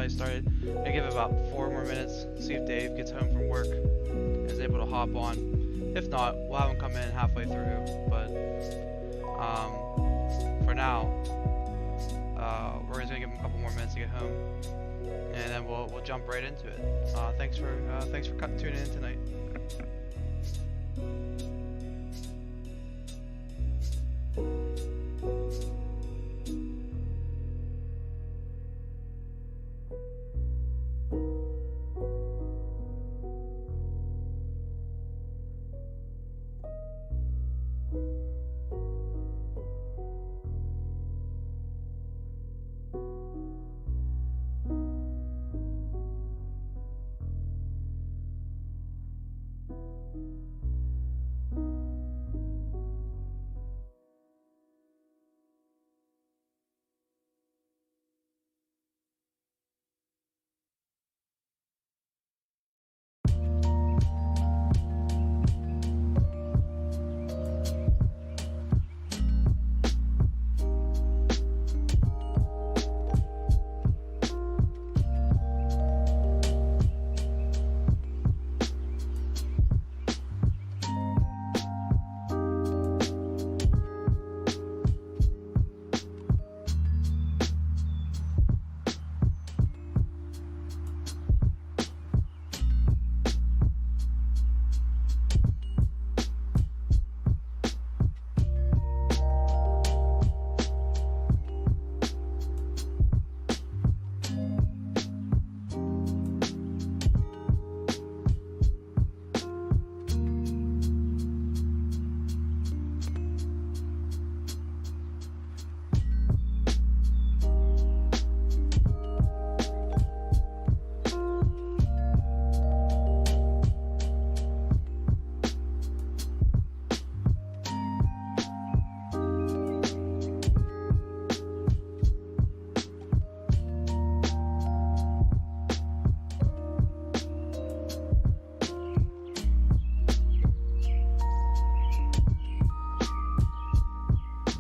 probably started. I give it about 4 more minutes, see if Dave gets home from work and is able to hop on. If not, we'll have him come in halfway through. But for now, we're just gonna give him a couple more minutes to get home, and then we'll jump right into it. Thanks for tuning in tonight.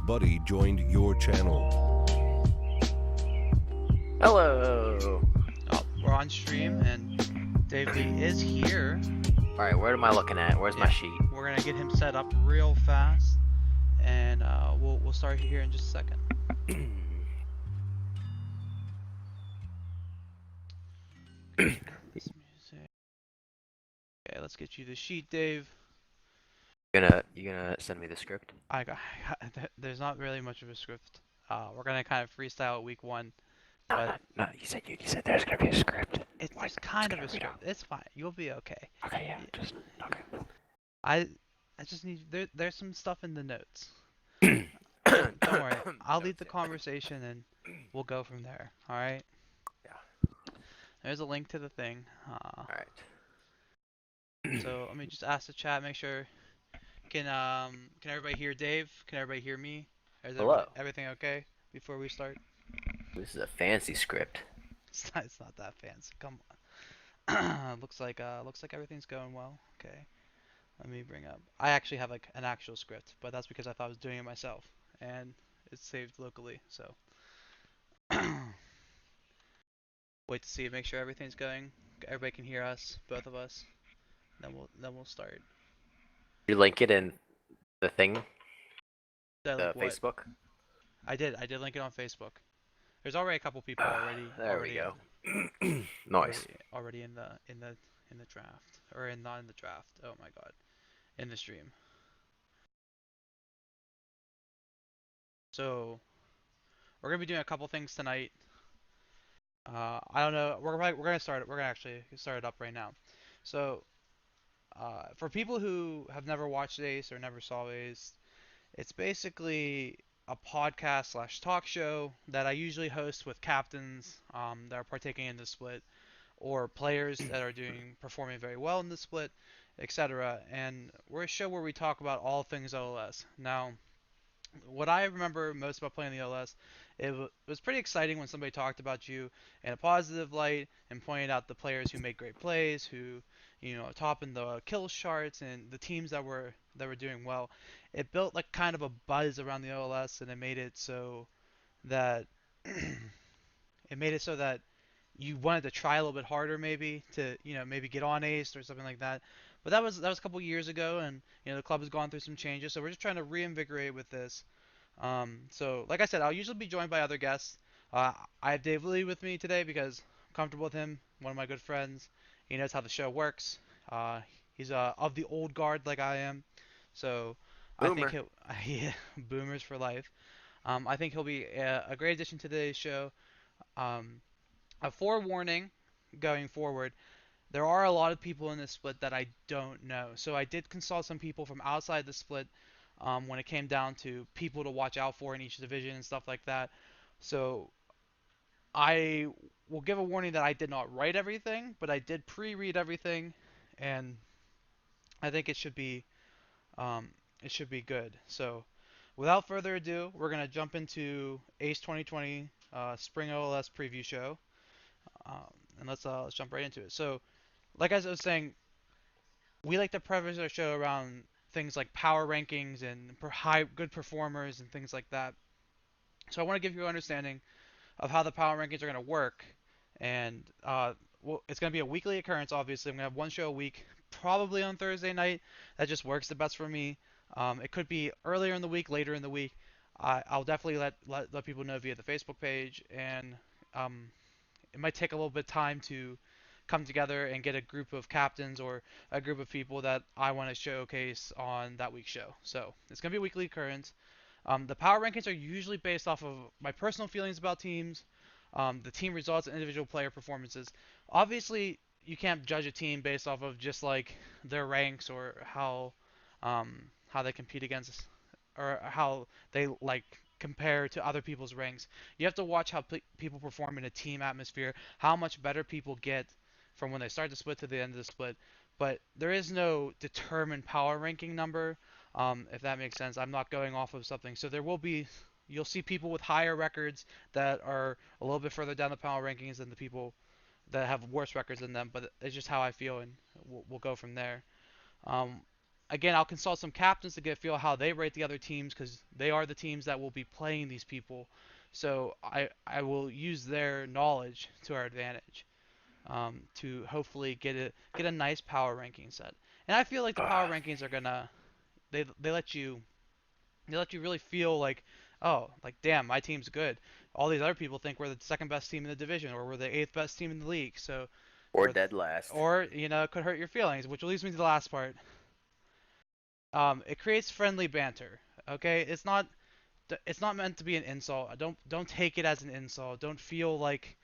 Buddy joined your channel. Hello. Oh, we're on stream, and Dave Lee is here. Alright, where am I looking at? Where's my sheet? We're gonna get him set up real fast, and we'll start here in just a second. This music. Okay, let's get you the sheet, Dave. You gonna send me the script? There's not really much of a script. We're gonna kind of freestyle week one, but No, you said there's gonna be a script. it's kind of a script. It's fine. You'll be okay. Okay, yeah, just okay. I just need there's some stuff in the notes. Don't worry. I'll lead the conversation and we'll go from there. All right. Yeah. There's a link to the thing. All right. So let me just ask the chat. Make sure. Can everybody hear Dave? Can everybody hear me? Hello. Everything okay before we start? This is a fancy script. It's not that fancy. Come on. looks like everything's going well. Okay. Let me bring up. I actually have like an actual script, but that's because I thought I was doing it myself, and it's saved locally. So wait to see. Make sure everything's going. Everybody can hear us, both of us. Then we'll start. You link it in the thing, Did I the link what? Facebook. I did link it on Facebook. There's already a couple people already. There we go. Nice. Already in the draft, or not in the draft. Oh my god, in the stream. So we're gonna be doing a couple things tonight. I don't know. We're gonna start it. We're gonna actually start it up right now. So for people who have never watched Ace or never saw Ace, it's basically a podcast slash talk show that I usually host with captains that are partaking in the split, or players that are performing very well in the split, etc. And we're a show where we talk about all things OLS. Now, what I remember most about playing the OLS, it was pretty exciting when somebody talked about you in a positive light and pointed out the players who made great plays, who top in the kill charts, and the teams that were doing well. It built like kind of a buzz around the OLS, and it made it so that you wanted to try a little bit harder maybe to maybe get on ACED or something like that. But that was a couple years ago, and the club has gone through some changes, so we're just trying to reinvigorate with this. So like I said, I'll usually be joined by other guests. I have Dave Lee with me today because I'm comfortable with him, one of my good friends. He knows how the show works. Uh, he's of the old guard like I am, so I think Boomer. he'll yeah, boomers for life. I think he'll be a great addition to today's show. Um, a forewarning going forward, there are a lot of people in this split that I don't know. So I did consult some people from outside the split when it came down to people to watch out for in each division and stuff like that. So I will give a warning that I did not write everything, but I did pre-read everything, and I think um, it should be good. So without further ado, we're gonna jump into Ace 2020 Spring OLS preview show, and let's jump right into it. So like as I was saying, we like to preface our show around things like power rankings and good performers and things like that. So I want to give you an understanding of how the power rankings are going to work, and well, it's going to be a weekly occurrence. Obviously, I'm going to have one show a week, probably on Thursday night. That just works the best for me. It could be earlier in the week, later in the week. I'll definitely let people know via the Facebook page, and um, it might take a little bit of time to come together and get a group of captains or a group of people that I want to showcase on that week's show. So it's going to be a weekly occurrence. The power rankings are usually based off of my personal feelings about teams, the team results, and individual player performances. Obviously, you can't judge a team based off of just like their ranks or how they compete against or how they like compare to other people's ranks. You have to watch how people perform in a team atmosphere, how much better people get from when they start the split to the end of the split. But there is no determined power ranking number, if that makes sense. I'm not going off of something. So you'll see people with higher records that are a little bit further down the power rankings than the people that have worse records than them. But it's just how I feel, and we'll go from there. Um, Again, I'll consult some captains to get a feel how they rate the other teams because they are the teams that will be playing these people. So I will use their knowledge to our advantage to hopefully get a nice power ranking set. And I feel like the power Ah, rankings are gonna they let you really feel like, oh, like damn, my team's good. All these other people think we're the second best team in the division or we're the eighth best team in the league. So or or dead last. it could hurt your feelings, which leads me to the last part. It creates friendly banter. Okay, it's not meant to be an insult. Don't take it as an insult. Don't feel like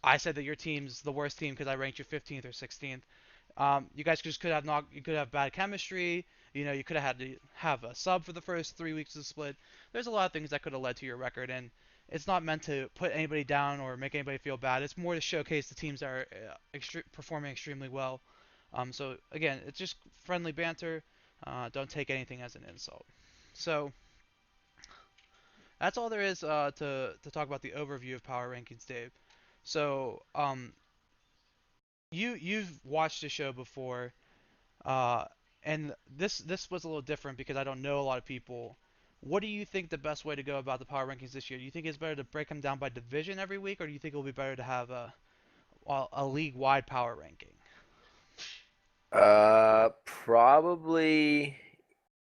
I said that your team's the worst team because I ranked you 15th or 16th. You guys just you could have bad chemistry. You could have had to have a sub for the first 3 weeks of the split. There's a lot of things that could have led to your record, and it's not meant to put anybody down or make anybody feel bad. It's more to showcase the teams that are performing extremely well. So again, it's just friendly banter. Don't take anything as an insult. So that's all there is to talk about the overview of power rankings, Dave. So you've watched the show before, uh, and this was a little different because I don't know a lot of people. What do you think the best way to go about the power rankings this year? Do you think it's better to break them down by division every week, or do you think it will be better to have a league-wide power ranking? Probably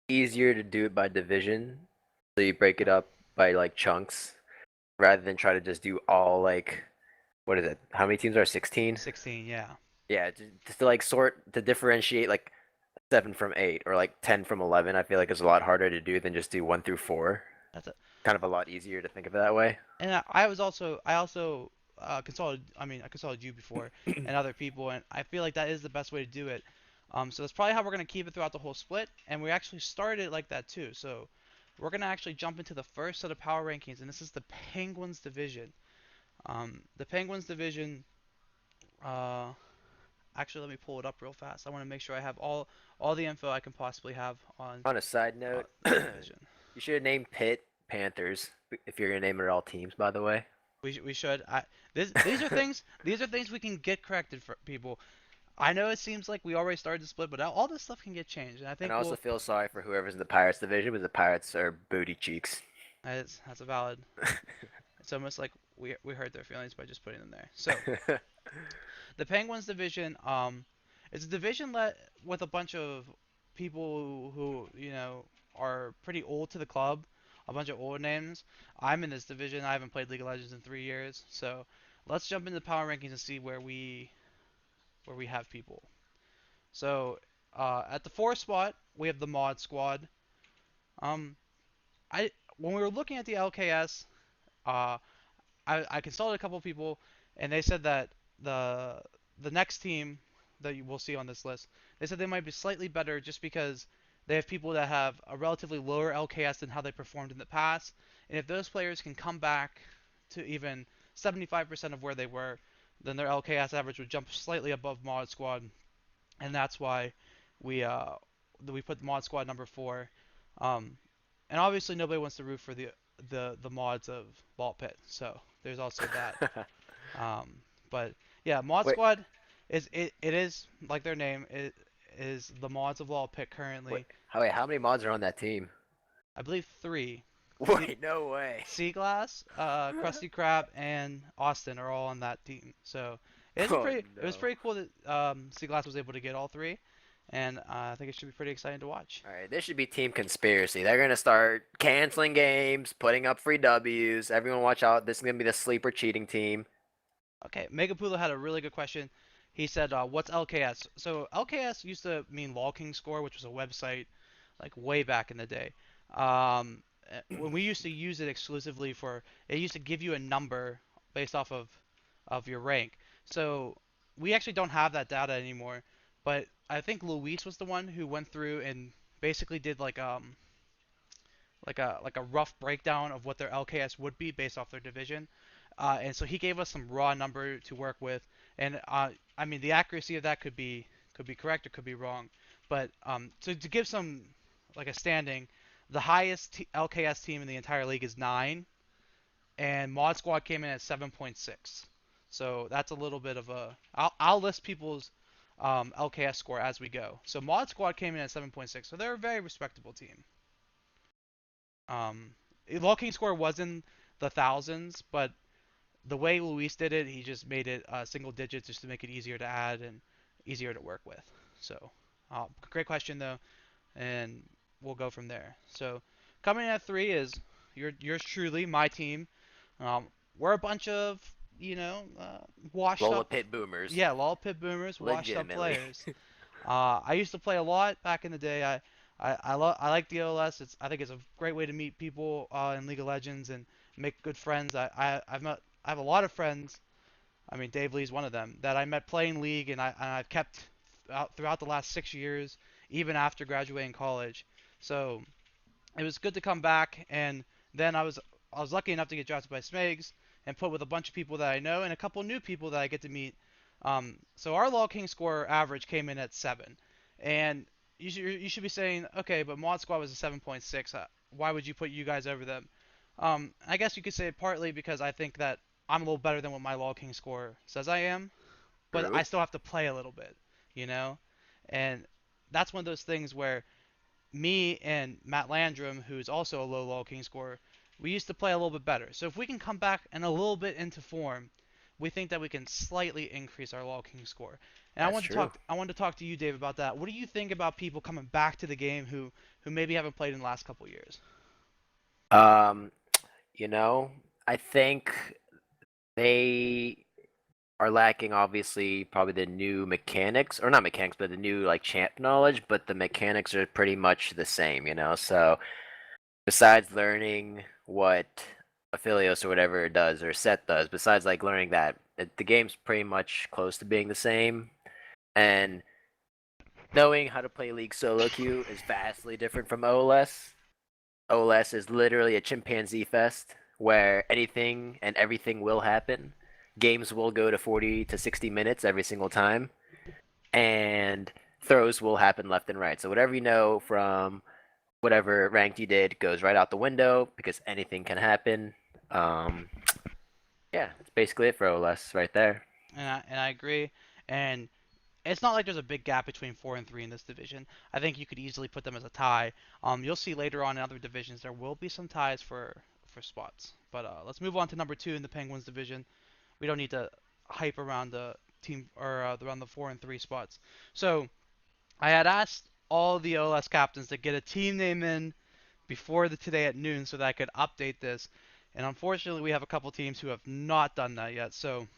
easier to do it by division. So you break it up by like chunks rather than try to just do all like what is it? How many teams are 16? 16, yeah. Yeah, just to like sort to differentiate like 7 from 8 or like 10 from 11. I feel like it's a lot harder to do than just do 1 through 4. That's it. Kind of a lot easier to think of it that way. And I also I consulted you before and other people, and I feel like that is the best way to do it. So that's probably how we're gonna keep it throughout the whole split, and we actually started it like that too. So we're gonna actually jump into the first set of power rankings, and this is the Penguins division. The Penguins division. Uh, Actually, let me pull it up real fast. I want to make sure I have all the info I can possibly have on On a side note, this division. you should have named Pitt Panthers if you're gonna name it all teams. By the way, We should. These are things we can get corrected for people. I know it seems like we already started the split, but all this stuff can get changed, and I and think I also feel sorry for whoever's in the Pirates division, because the Pirates are booty cheeks. that's a valid. It's almost like we hurt their feelings by just putting them there. So the Penguins division, it's a division with a bunch of people who are pretty old to the club, a bunch of old names. I'm in this division. I haven't played League of Legends in 3 years, so let's jump into the power rankings and see where we have people. So at the fourth spot, we have the Mod Squad. Um, I when we were looking at the LKS, uh, I consulted a couple of people, and they said that the the next team that you will see on this list, they said they might be slightly better just because they have people that have a relatively lower LKS than how they performed in the past, and if those players can come back to even 75% of where they were, then their LKS average would jump slightly above Mod Squad, and that's why we uh we put Mod Squad number four. Um, and obviously nobody wants to root for the mods of Vault Pit, so there's also that. Um, but yeah, Mod Wait, Squad it is like their name. It is the mods of Vault Pit wait, currently. wait. How many mods are on that team? I believe three. Wait, no way. Seaglass, Krusty Krab, and Austin are all on that team. So Oh it was no. pretty cool that Seaglass was able to get all three, and I think it should be pretty exciting to watch. All right, this should be team conspiracy. They're gonna start canceling games, putting up free W's. Everyone, watch out! This is gonna be the sleeper cheating team. Okay, Megapula had a really good question. He said, "What's LKS?" So LKS used to mean Lol King Score, which was a website like way back in the day. When we used to use it exclusively for, it used to give you a number based off of your rank. So we actually don't have that data anymore. But I think Luis was the one who went through and basically did like a rough breakdown of what their LKS would be based off their division. And so he gave us some raw number to work with, and I mean the accuracy of that could be correct or could be wrong, but to give some like a standing, the highest LKS team in the entire league is 9, and Mod Squad came in at 7.6. So that's a little bit of a. I'll list people's LKS score as we go. So Mod Squad came in at 7.6, so they're a very respectable team. Um, Locking score was in the thousands, but the way Luis did it, he just made it single digits just to make it easier to add and easier to work with. So, great question though, and we'll go from there. So, coming in at three is yours truly, my team. Um, we're a bunch of washed Lola up, Pit boomers, yeah, lol pit boomers, washed up legitimately. players. I used to play a lot back in the day. I like the OLS. I think it's a great way to meet people in League of Legends and make good friends. I have a lot of friends. I mean, Dave Lee's one of them that I met playing League, and I've kept out throughout the last 6 years, even after graduating college. So it was good to come back, and then I was lucky enough to get drafted by Smegs and put with a bunch of people that I know and a couple new people that I get to meet. So our Law King score average came in at 7, and you should be saying, okay, but Mod Squad was a 7.6. Why would you put you guys over them? I guess you could say partly because I think that I'm a little better than what my Law King score says I am, but I True. still have to play a little bit, you know, and that's one of those things where me and Matt Landrum, who's also a low Law King scorer, we used to play a little bit better. So if we can come back and a little bit into form, we think that we can slightly increase our Law King score. And That's true. I wanted to talk to you, Dave, about that. What do you think about people coming back to the game who maybe haven't played in the last couple years? Um, you know, I think they are lacking obviously probably the new mechanics, or not mechanics, but the new like champ knowledge, but the mechanics are pretty much the same. So besides learning what Aphelios or whatever it does or Set does, besides like learning that, the game's pretty much close to being the same. And knowing how to play League solo queue is vastly different from OLS. OLS is literally a chimpanzee fest where anything and everything will happen. Games will go to 40 to 60 minutes every single time, and throws will happen left and right. So whatever you know from whatever ranked you did goes right out the window because anything can happen. Um, yeah, that's basically it for OLS right there. And I agree. And it's not like there's a big gap between 4 and 3 in this division. I think you could easily put them as a tie. You'll see later on in other divisions there will be some ties for spots. But let's move on to number two in the Penguins division. We don't need to hype around the team or around the 4 and 3 spots. So I had asked all the OLS captains to get a team name in before the today at noon so that I could update this. And unfortunately, we have a couple teams who have not done that yet. So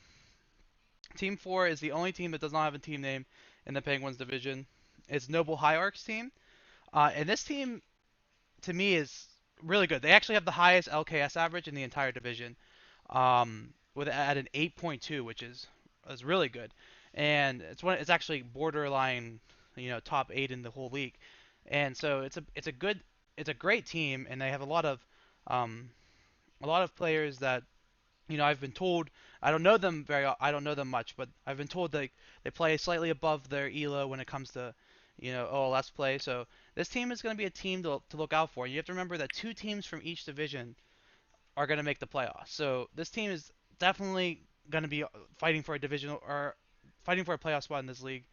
Team 4 is the only team that does not have a team name in the Penguins division. It's Noble Hierarchs team. And this team, to me, is really good. They actually have the highest LKS average in the entire division, with at an 8.2, which is really good. And it's actually borderline, top 8 in the whole league. And so it's a great team, and they have um, a lot of players that I've been told I don't know them much, but I've been told they play slightly above their elo when it comes to OLS play. So this team is going to be a team to look out for. You have to remember that two teams from each division are going to make the playoffs. So this team is definitely going to be fighting for a division or fighting for a playoff spot in this league,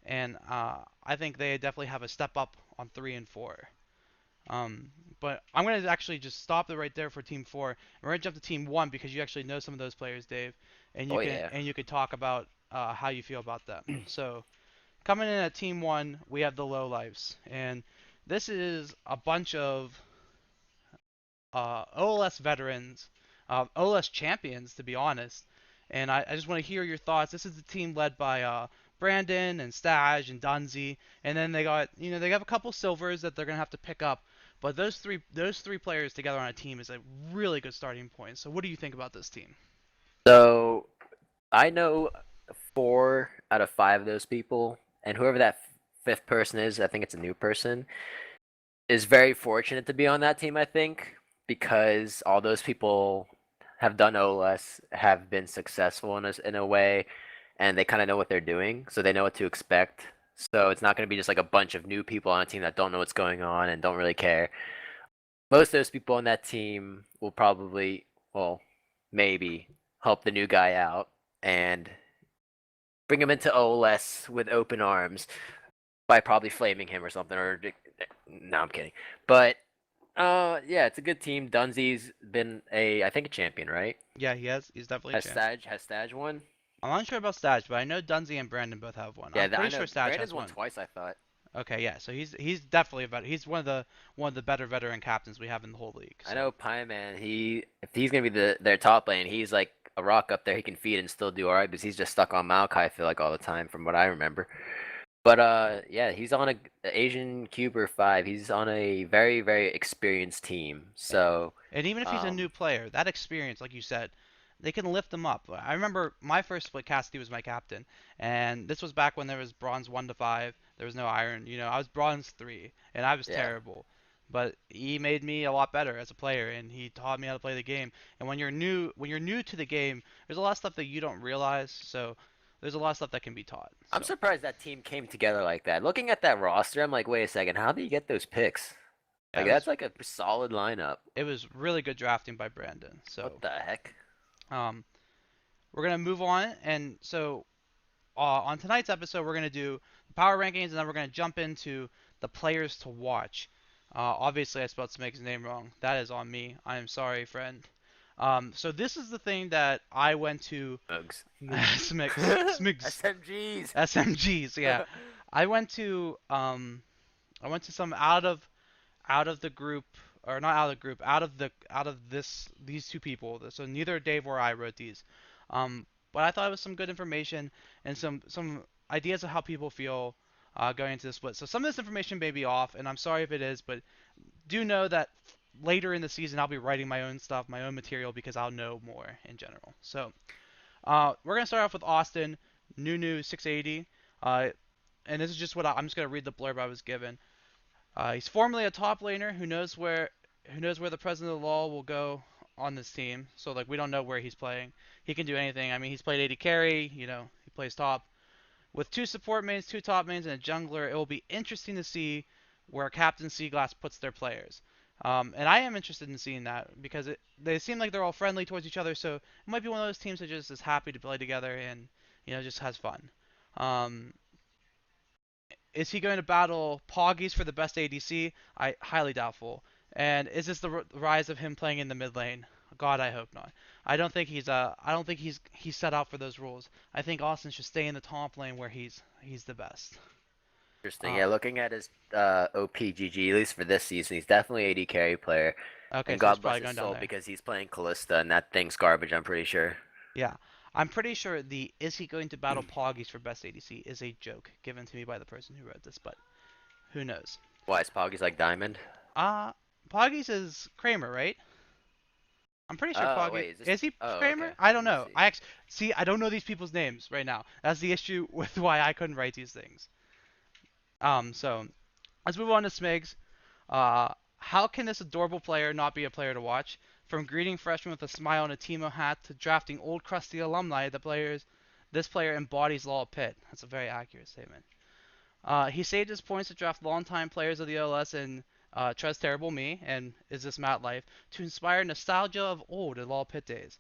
and I think they definitely have a step up on 3 and 4. Um, but I'm gonna actually just stop it right there for Team 4, and we're gonna jump to Team 1 because you actually know some of those players, Dave, and Oh yeah. you could talk about how you feel about them. So coming in at Team 1, we have the Lowlifes, and this is a bunch of OLS veterans, OLS champions, to be honest. And I just want to hear your thoughts. This is the team led by Brandon and Staj and Dunzy, and then they have a couple silvers that they're gonna have to pick up. But those three players together on a team is a really good starting point. So what do you think about this team? So I know 4 out of 5 of those people, and whoever that fifth person is, I think it's a new person, is very fortunate to be on that team. I think because all those people have done OLS, have been successful in a way, and they kind of know what they're doing, so they know what to expect. So it's not going to be just like a bunch of new people on a team that don't know what's going on and don't really care. Most of those people on that team will probably, well, maybe help the new guy out and bring him into OLS with open arms by probably flaming him or something. Or no, I'm kidding. But yeah, it's a good team. Dunzy's been I think a champion, right? Yeah, he's definitely a Has champ. Staj won? I'm not sure about Staj, but I know Dunzy and Brandon both have one. Yeah, I'm pretty I know sure Staj has Brandon's won one. twice. I thought. Okay, yeah, so he's definitely a better. He's one of the better veteran captains we have in the whole league. I So know Man. If he's gonna be their top lane, he's like a rock up there. He can feed and still do alright, because he's just stuck on Maokai. I feel like all the time, from what I remember. But yeah, he's on a Asian Cuber 5. He's on a very very experienced team. So And even if he's a um new player, that experience, like you said, they can lift him up. I remember my first split, Cassidy was my captain, and this was back when there was bronze 1 to 5. There was no iron. I was bronze 3, and I was yeah, terrible. But he made me a lot better as a player, and he taught me how to play the game. And when you're new to the game, there's a lot of stuff that you don't realize. So there's a lot of stuff that can be taught. I'm So surprised that team came together like that. Looking at that roster, I'm like, wait a second, how do you get those picks? yeah, Like that's like a solid lineup. it was really good drafting by Brandon. What So the heck? um, we're gonna move on, and so on tonight's episode, we're going to do the power rankings, and then we're going to jump into the players to watch. Obviously, I spelled Smig's name wrong. That is on me. I am sorry, friend. So this is the thing that I went to. Mugs. Smigs, SMGs. SMGs. Yeah, I went to some out of the group, or not out of the group, out of these two people. So neither Dave or I wrote these. But I thought it was some good information and some ideas of how people feel going into the split. So some of this information may be off, and I'm sorry if it is, but do know that later in the season I'll be writing my own stuff, my own material, because I'll know more in general. So we're gonna start off with Austin, Nunu 680, and this is just I'm just gonna read the blurb I was given. He's formerly a top laner who knows where the president of the law will go on this team. So like we don't know where he's playing. He can do anything. I mean, he's played AD carry. He plays top. With two support mains, two top mains, and a jungler, it will be interesting to see where Captain Seaglass puts their players. And I am interested in seeing that because they seem like they're all friendly towards each other. So it might be one of those teams that just is happy to play together and just has fun. Um, is he going to battle Poggies for the best ADC? I highly doubtful. And is this the rise of him playing in the mid lane? God, I hope not. I don't think he's set out for those rules. I think Austin should stay in the top lane where he's the best. Interesting. Uh, Yeah, looking at his OPGG, at least for this season, he's definitely AD carry player. okay, And so he's God bless probably his going down soul there. because he's playing Callista, and that thing's garbage, I'm pretty sure. Yeah, I'm pretty sure the is he going to battle Poggies for best ADC is a joke given to me by the person who wrote this, but who knows? Why is Poggy's like Diamond? Uh, Poggies is Kramer, right? I'm pretty sure Oh, Poggy wait, is this. is he Oh, okay. Kramer? I don't Let me know. see. I actually see. I don't know these people's names right now. That's the issue with why I couldn't write these things. So let's move on to Smigs. How can this adorable player not be a player to watch? From greeting freshmen with a smile and a Timo hat to drafting old crusty alumni, this player embodies Law Pitt. That's a very accurate statement. He saved his points to draft longtime players of the OLS and Trez Terrible Me and Is This Matt Life to inspire nostalgia of old and Law Pit days.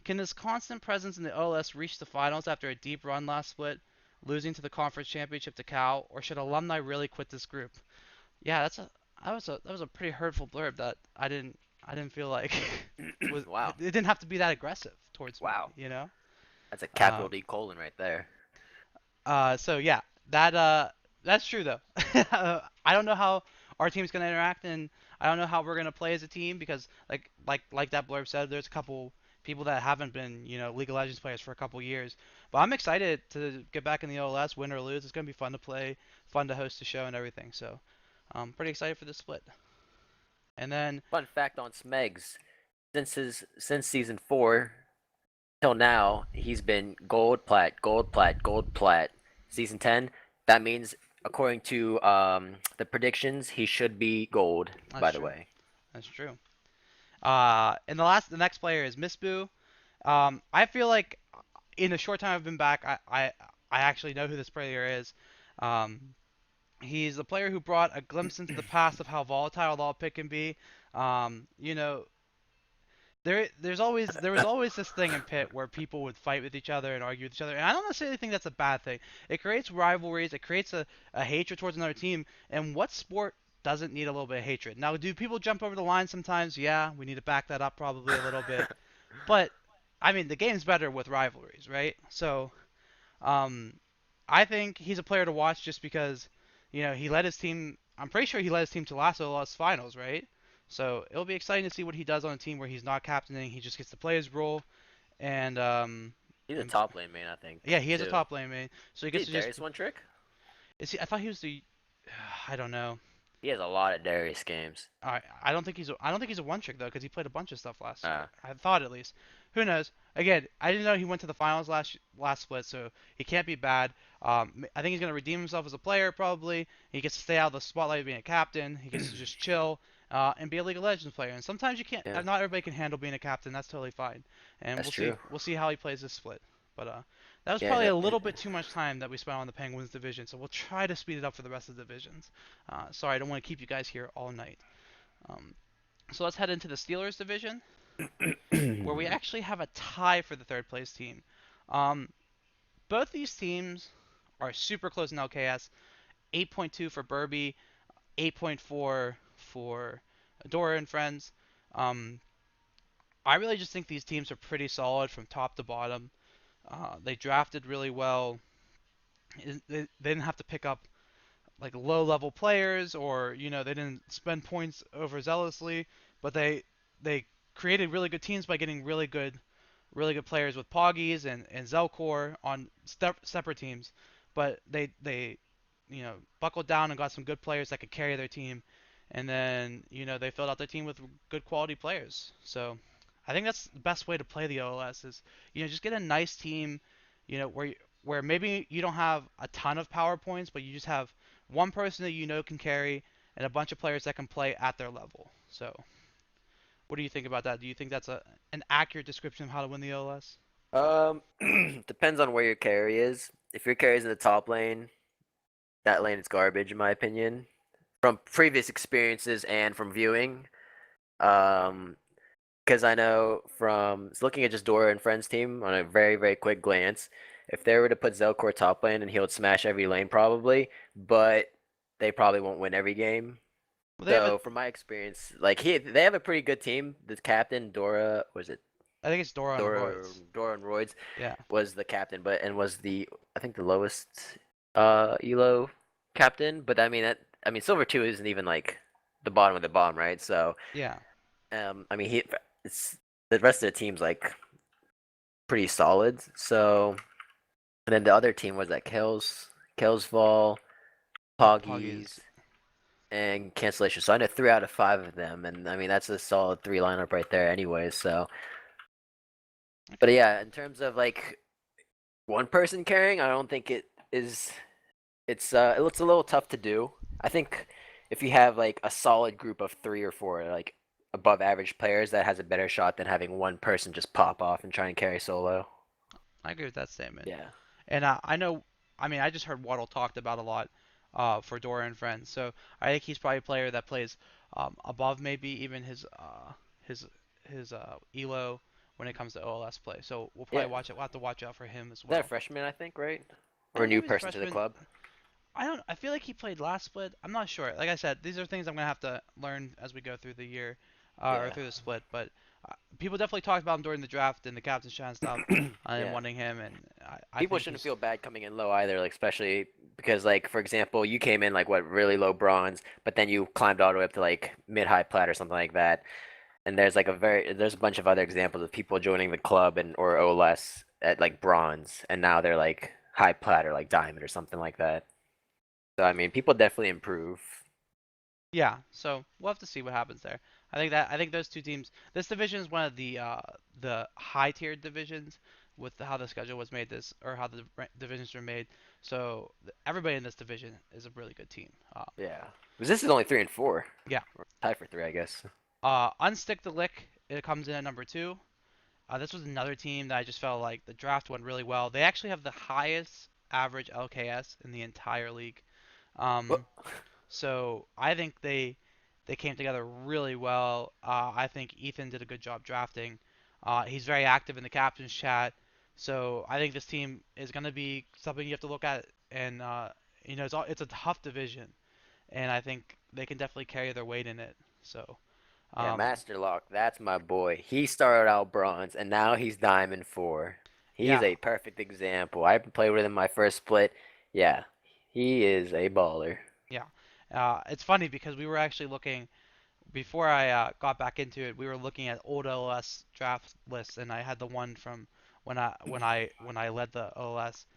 Can his constant presence in the OLS reach the finals after a deep run last split, losing to the conference championship to Cal, or should alumni really quit this group? Yeah, that was a pretty hurtful blurb that I didn't feel like was Wow. it didn't have to be that aggressive towards me, Wow. you know? That's a capital Um, D colon right there. so yeah, that's true though. I don't know how our team's gonna interact, and I don't know how we're gonna play as a team because like that blurb said, there's a couple people that haven't been League of Legends players for a couple years. But I'm excited to get back in the OLS, win or lose. It's gonna be fun to play, fun to host the show and everything. So I'm pretty excited for this split. And then Fun fact on Smegs. Since season 4 till now, he's been gold, plat, gold, plat, gold, plat. Season 10, that means according to the predictions, he should be gold, that's by the true. way. That's true. And the next player is Miss Boo. I feel like in the short time I've been back, I actually know who this player is. Um, he's the player who brought a glimpse into the past of how volatile Law Pick can be. You know, there was always this thing in Pit where people would fight with each other and argue with each other, and I don't necessarily think that's a bad thing. It creates rivalries, it creates a hatred towards another team, and what sport doesn't need a little bit of hatred? Now, do people jump over the line sometimes? Yeah, we need to back that up probably a little bit, but I mean the game's better with rivalries, right? So um, I think he's a player to watch just because, he led his team. I'm pretty sure he led his team to last OLS finals, right? So it'll be exciting to see what he does on a team where he's not captaining. He just gets to play his role, and He's a and top lane main, I think, yeah, he is a too. top lane main. So he Is gets he to just. Darius one trick? Is he? I thought he was the. I don't know. He has a lot of Darius games. I don't think he's a one trick though because he played a bunch of stuff last year. Uh, I thought at least. Who knows? Again, I didn't know he went to the finals last split, so he can't be bad. I think he's gonna redeem himself as a player probably. He gets to stay out of the spotlight of being a captain. He gets to just chill and be a League of Legends player. And sometimes you can't. yeah, Not everybody can handle being a captain. That's totally fine. And that's true. we'll see how he plays this split. But that was Yeah, probably no, a little bit too much time that we spent on the Penguins division. So we'll try to speed it up for the rest of the divisions. Sorry, I don't want to keep you guys here all night. Um, so let's head into the Steelers division, where we actually have a tie for the third place team. Um, both these teams are super close in LKS. 8.2 for Burby, 8.4 for Adora and friends. Um, I really just think these teams are pretty solid from top to bottom. They drafted really well. They didn't have to pick up like low level players, or they didn't spend points overzealously, but they created really good teams by getting really good players with Poggies and Zelkor on separate teams, but they buckled down and got some good players that could carry their team, and then they filled out their team with good quality players. So I think that's the best way to play the OLS is just get a nice team, where maybe you don't have a ton of power points, but you just have one person that can carry and a bunch of players that can play at their level. So what do you think about that? Do you think that's an accurate description of how to win the OLS? Depends on where your carry is. If your carry's in the top lane, that lane is garbage in my opinion. From previous experiences and from viewing, um, because I know from looking at just Dora and Friends team on a very very quick glance, if they were to put Zelkor top lane and he would smash every lane probably, but they probably won't win every game. Well, they have a, So from my experience, like they have a pretty good team. The captain Dora, was it I think it's Dora and Dora Royce. Dora and Royds Yeah, was the captain, but and was the I think the lowest elo captain. But I mean Silver 2 isn't even like the bottom of the bottom, right? So yeah. I mean it's the rest of the team's like pretty solid. So and then the other team was that Kelsval, And Poggies. Poggies, and Cancellation. So I know 3 out of 5 of them, and I mean that's a solid three lineup right there, anyway. So, but Okay. yeah, in terms of like one person carrying, I don't think it is. It's a little tough to do. I think if you have like a solid group of 3 or 4 like above average players, that has a better shot than having one person just pop off and try and carry solo. I agree with that statement. Yeah, And I know, I mean, I just heard Waddle talked about a lot for Dora and Friends. So I think he's probably a player that plays above maybe even his his elo when it comes to OLS play. So we'll yeah. probably watch it. We'll have to watch out for him as Is that a well. freshman? I think, right? I Or a don't know new if he's a person to the freshman. club? I don't. I feel like he played last split. I'm not sure. Like I said, these are things I'm gonna have to learn as we go through the year, or Yeah. through the split. But people definitely talked about him during the draft and the captain's chat and stuff, and Yeah. wanting him. And I People think shouldn't he's feel bad coming in low either, like especially because like for example, you came in like what really low bronze, but then you climbed all the way up to like mid high plat or something like that. And there's a bunch of other examples of people joining the club and or OLS at like bronze, and now they're like high plat or like diamond or something like that. So I mean, people definitely improve. yeah. So we'll have to see what happens there. I think those two teams. This division is one of the high tiered divisions with how the schedule was made this or how the divisions were made. So everybody in this division is a really good team. Yeah, because this is only 3 and 4, Yeah. or tied for 3, I guess. Unstick the Lick. It comes in at number two. This was another team that I just felt like the draft went really well. They actually have the highest average LKS in the entire league. What? Um, so I think they came together really well. I think Ethan did a good job drafting. He's very active in the captain's chat. So I think this team is going to be something you have to look at. And it's a tough division, and I think they can definitely carry their weight in it. So Yeah, um, Master Lock, that's my boy. He started out bronze and now he's Diamond 4. He's yeah, a perfect example. I played with him my first split. Yeah, he is a baller. yeah. It's funny because we were actually looking before I got back into it. We were looking at old OS draft lists, and I had the one from when I led the OS,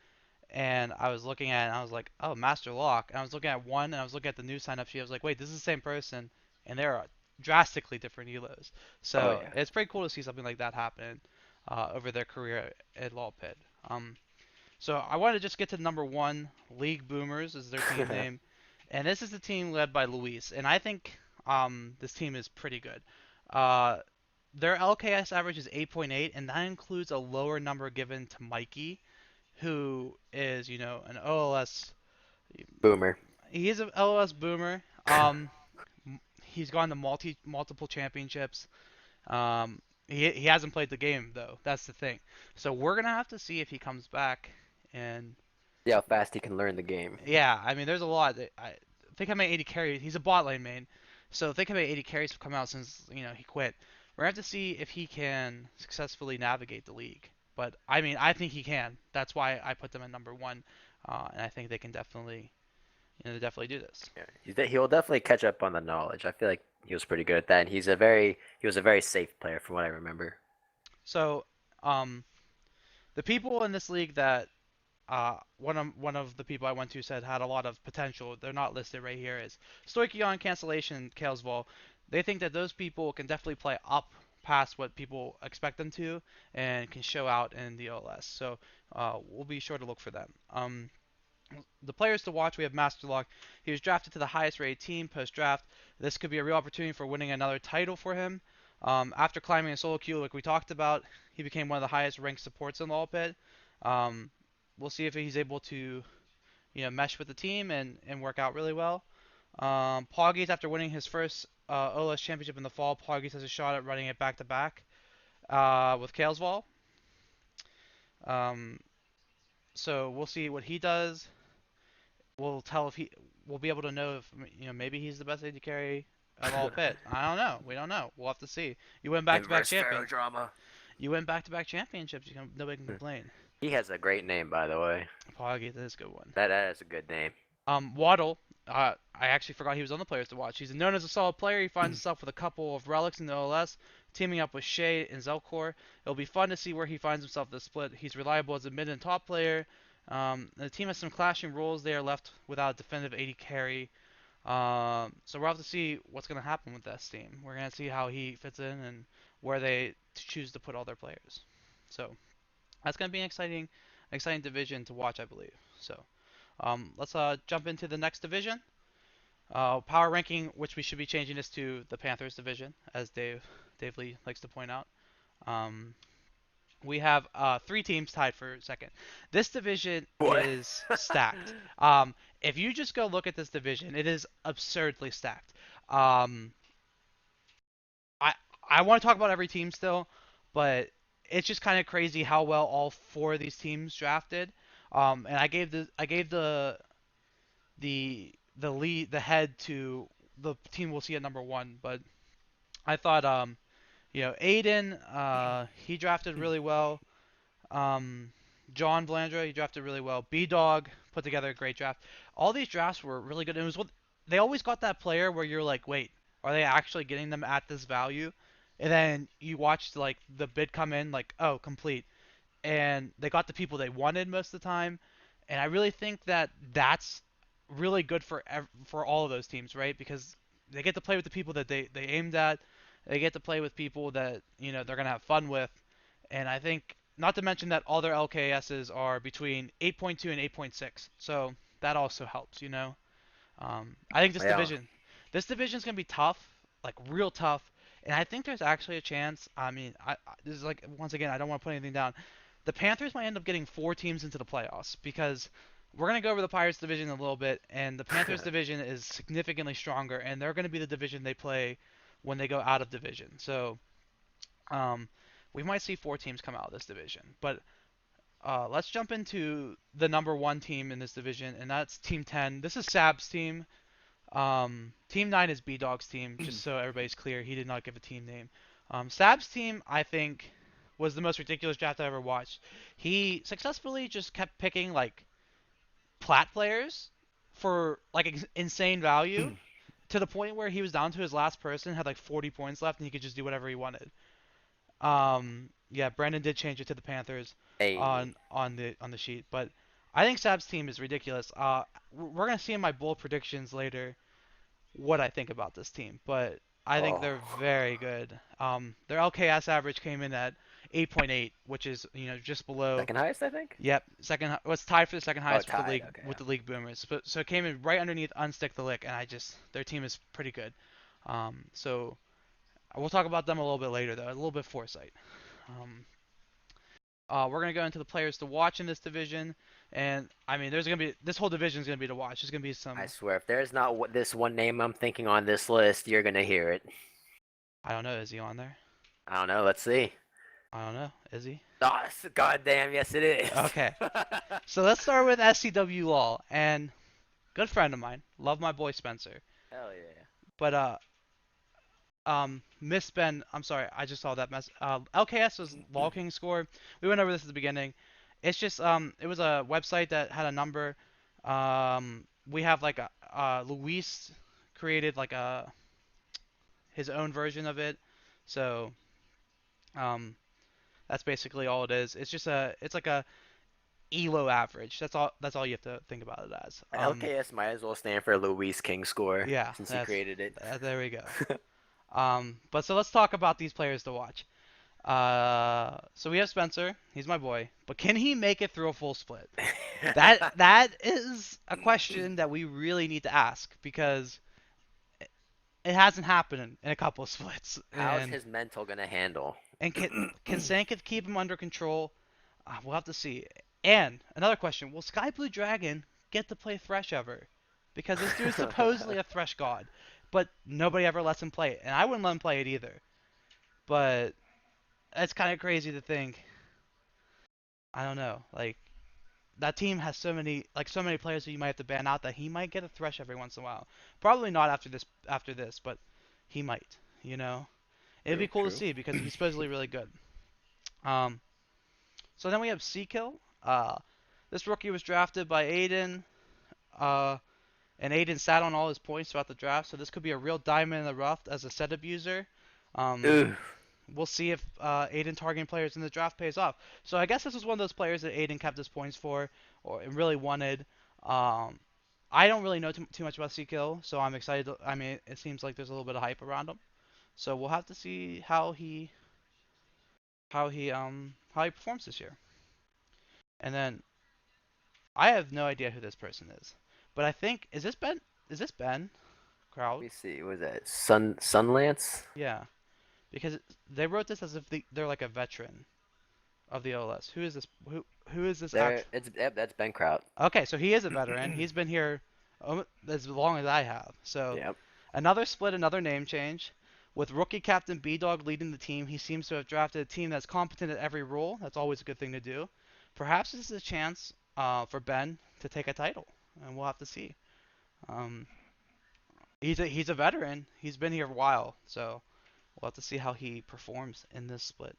and I was looking at it, and I was like, oh, Master Lock. And I was looking at one, and I was looking at the new sign up sheet. I was like, wait, this is the same person, and they're drastically different elos. Oh So yeah. it's pretty cool to see something like that happen over their career at Lawpit. So I want to just get to number one. League Boomers is their team name, and this is the team led by Luis. And I think this team is pretty good. Uh, their LKS average is 8.8, and that includes a lower number given to Mikey, who is an OLS. Boomer. He is an OLS boomer. He's gone to multiple championships. He hasn't played the game though. That's the thing. So we're gonna have to see if he comes back and See how fast he can learn the game. yeah, I mean, there's a lot. I think I made 80 carries. He's a bot lane main, so think I made 80 carries have come out since he quit. We're gonna have to see if he can successfully navigate the league. But I mean, I think he can. That's why I put them at number one, and I think they can definitely, they definitely do this. Yeah, he'll definitely catch up on the knowledge. I feel like he was pretty good at that, and he was a very safe player from what I remember. So, um, the people in this league that one of the people I went to said had a lot of potential. They're not listed right here. Is Stoichion, Cancellation, Kalesval. They think that those people can definitely play up past what people expect them to and can show out in the OLS. So we'll be sure to look for them. The players to watch, we have Masterlock. He was drafted to the highest rated team post draft. This could be a real opportunity for winning another title for him. After climbing a solo queue, like we talked about, he became one of the highest ranked supports in the All Pit. Um, we'll see if he's able to mesh with the team and work out really well. Poggies, after winning his first OLS championship in the fall, Poggies has a shot at running it back to back with Kalesval. Um, so we'll see what he does. we'll tell if he we'll be able to know if maybe he's the best AD carry of all fit. I don't know. We don't know. We'll have to see. You win back-to-back Inverse Pharaoh champion. drama. You win back-to-back championships. Nobody can complain. He has a great name, by the way. Poggy, that is a good one. That is a good name. Waddle. I actually forgot he was on the players to watch. He's known as a solid player. He finds himself with a couple of relics in the OLS, teaming up with Shea and Zelkor. It'll be fun to see where he finds himself this split. He's reliable as a mid and top player. The team has some clashing roles. They are left without a definitive AD carry. So we'll have to see what's going to happen with this team. We're going to see how he fits in and where they choose to put all their players. So that's going to be an exciting division to watch, I believe. So let's jump into the next division. Power ranking, which we should be changing this to the Panthers division, as Dave Lee likes to point out. Um, we have three teams tied for second. This division What? is stacked. If you just go look at this division, it is absurdly stacked. Um, I I want to talk about every team still, but it's just kind of crazy how well all four of these teams drafted. And I gave the head to the team we'll see at number one, but I thought Aiden he drafted really well. Um, John Blandra, he drafted really well. B Dog put together a great draft. All these drafts were really good. It was what they always got that player where you're like, wait, are they actually getting them at this value? And then you watch like the bid come in, like, oh, complete, and they got the people they wanted most of the time. And I really think that that's really good for all of those teams, right? Because they get to play with the people that they aimed at. They get to play with people that they're gonna have fun with. And I think not to mention that all their LKSs are between 8.2 and 8.6, so that also helps. I think Yeah. this division's gonna be tough, like real tough, and I think there's actually a chance. I mean, this is like once again, I don't want to put anything down. The Panthers might end up getting four teams into the playoffs because we're gonna go over the Pirates division in a little bit, and the Panthers division is significantly stronger, and they're gonna be the division they play when they go out of division. So, um, we might see four teams come out of this division, but let's jump into the number one team in this division, and that's Team 10. This is Sab's team. Team 9 is B Dog's team, just so everybody's clear. He did not give a team name. Sab's team, I think, was the most ridiculous draft I ever watched. He successfully just kept picking, like, plat players for, like, insane value to the point where he was down to his last person, had, like, 40 points left, and he could just do whatever he wanted. Yeah, Brandon did change it to the Panthers Hey. on the sheet, but I think Sab's team is ridiculous. We're gonna see in my bold predictions later what I think about this team, but I think Oh. they're very good. Their LKS average came in at 8.8, which is just below. Second highest, I think. Yep, well, it's tied for the second Oh, highest with the tied. league Okay. with the league boomers. So it came in right underneath Unstick the Lick, and their team is pretty good. So we'll talk about them a little bit later though, a little bit foresight. Um, we're gonna go into the players to watch in this division, and I mean, there's gonna be this whole division is gonna be to watch. There's gonna be I some. swear, if there's not this one name I'm thinking on this list, you're gonna hear it. I don't know. Is he on there? I don't know. Let's see. I don't know. Is he? Oh, goddamn, yes it is. Okay. So let's start with SCW Law, and good friend of mine. Love my boy Spencer. Hell yeah. But Miss Ben, I'm sorry, I just saw that mess. LKS was Law King score. We went over this at the beginning. It's just it was a website that had a number. We have like Luis created like a his own version of it. So um that's basically all it is. It's like a ELO average. That's all you have to think about it as. LKS might as well stand for Luis King score Yeah, since he created it. there we go. But so let's talk about these players to watch. So we have Spencer. He's my boy. But can he make it through a full split? That is a question that we really need to ask because it hasn't happened in a couple of splits. How's And his mental gonna handle? can Sankith keep him under control? We'll have to see. And another question: will Sky Blue Dragon get to play Thresh ever? Because this dude's supposedly a Thresh god, but nobody ever lets him play it, and I wouldn't let him play it either. But it's kind of crazy to think. I don't know. Like that team has so many players that you might have to ban out that he might get a thresh every once in a while. Probably not after this, but he might. You know, it'd be True, cool to true. see because he's supposedly really good. Um, so then we have Seakill. This rookie was drafted by Aiden. Uh, and Aiden sat on all his points throughout the draft, so this could be a real diamond in the rough as a set abuser. Um, Ugh. we'll see if Aiden targeting players in the draft pays off. So I guess this was one of those players that Aiden kept his points for, or really wanted. Um, I don't really know too much about Seakill, so I'm excited. I mean, it seems like there's a little bit of hype around him. So we'll have to see how he performs this year. And then I have no idea who this person is, but I think is this Ben? Is this Ben Let Crowd? me see. What was that? Sunlance? Yeah, because they wrote this as if they're like a veteran of the OLS. Who is this? Who is this There, act? it's yep, that's Ben Kraut. Okay, so he is a veteran. He's been here as long as I have. So Yep. another split, another name change. With rookie captain B Dog leading the team, he seems to have drafted a team that's competent at every role. That's always a good thing to do. Perhaps this is a chance for Ben to take a title, and we'll have to see. Um, he's a veteran. He's been here a while, so we'll have to see how he performs in this split.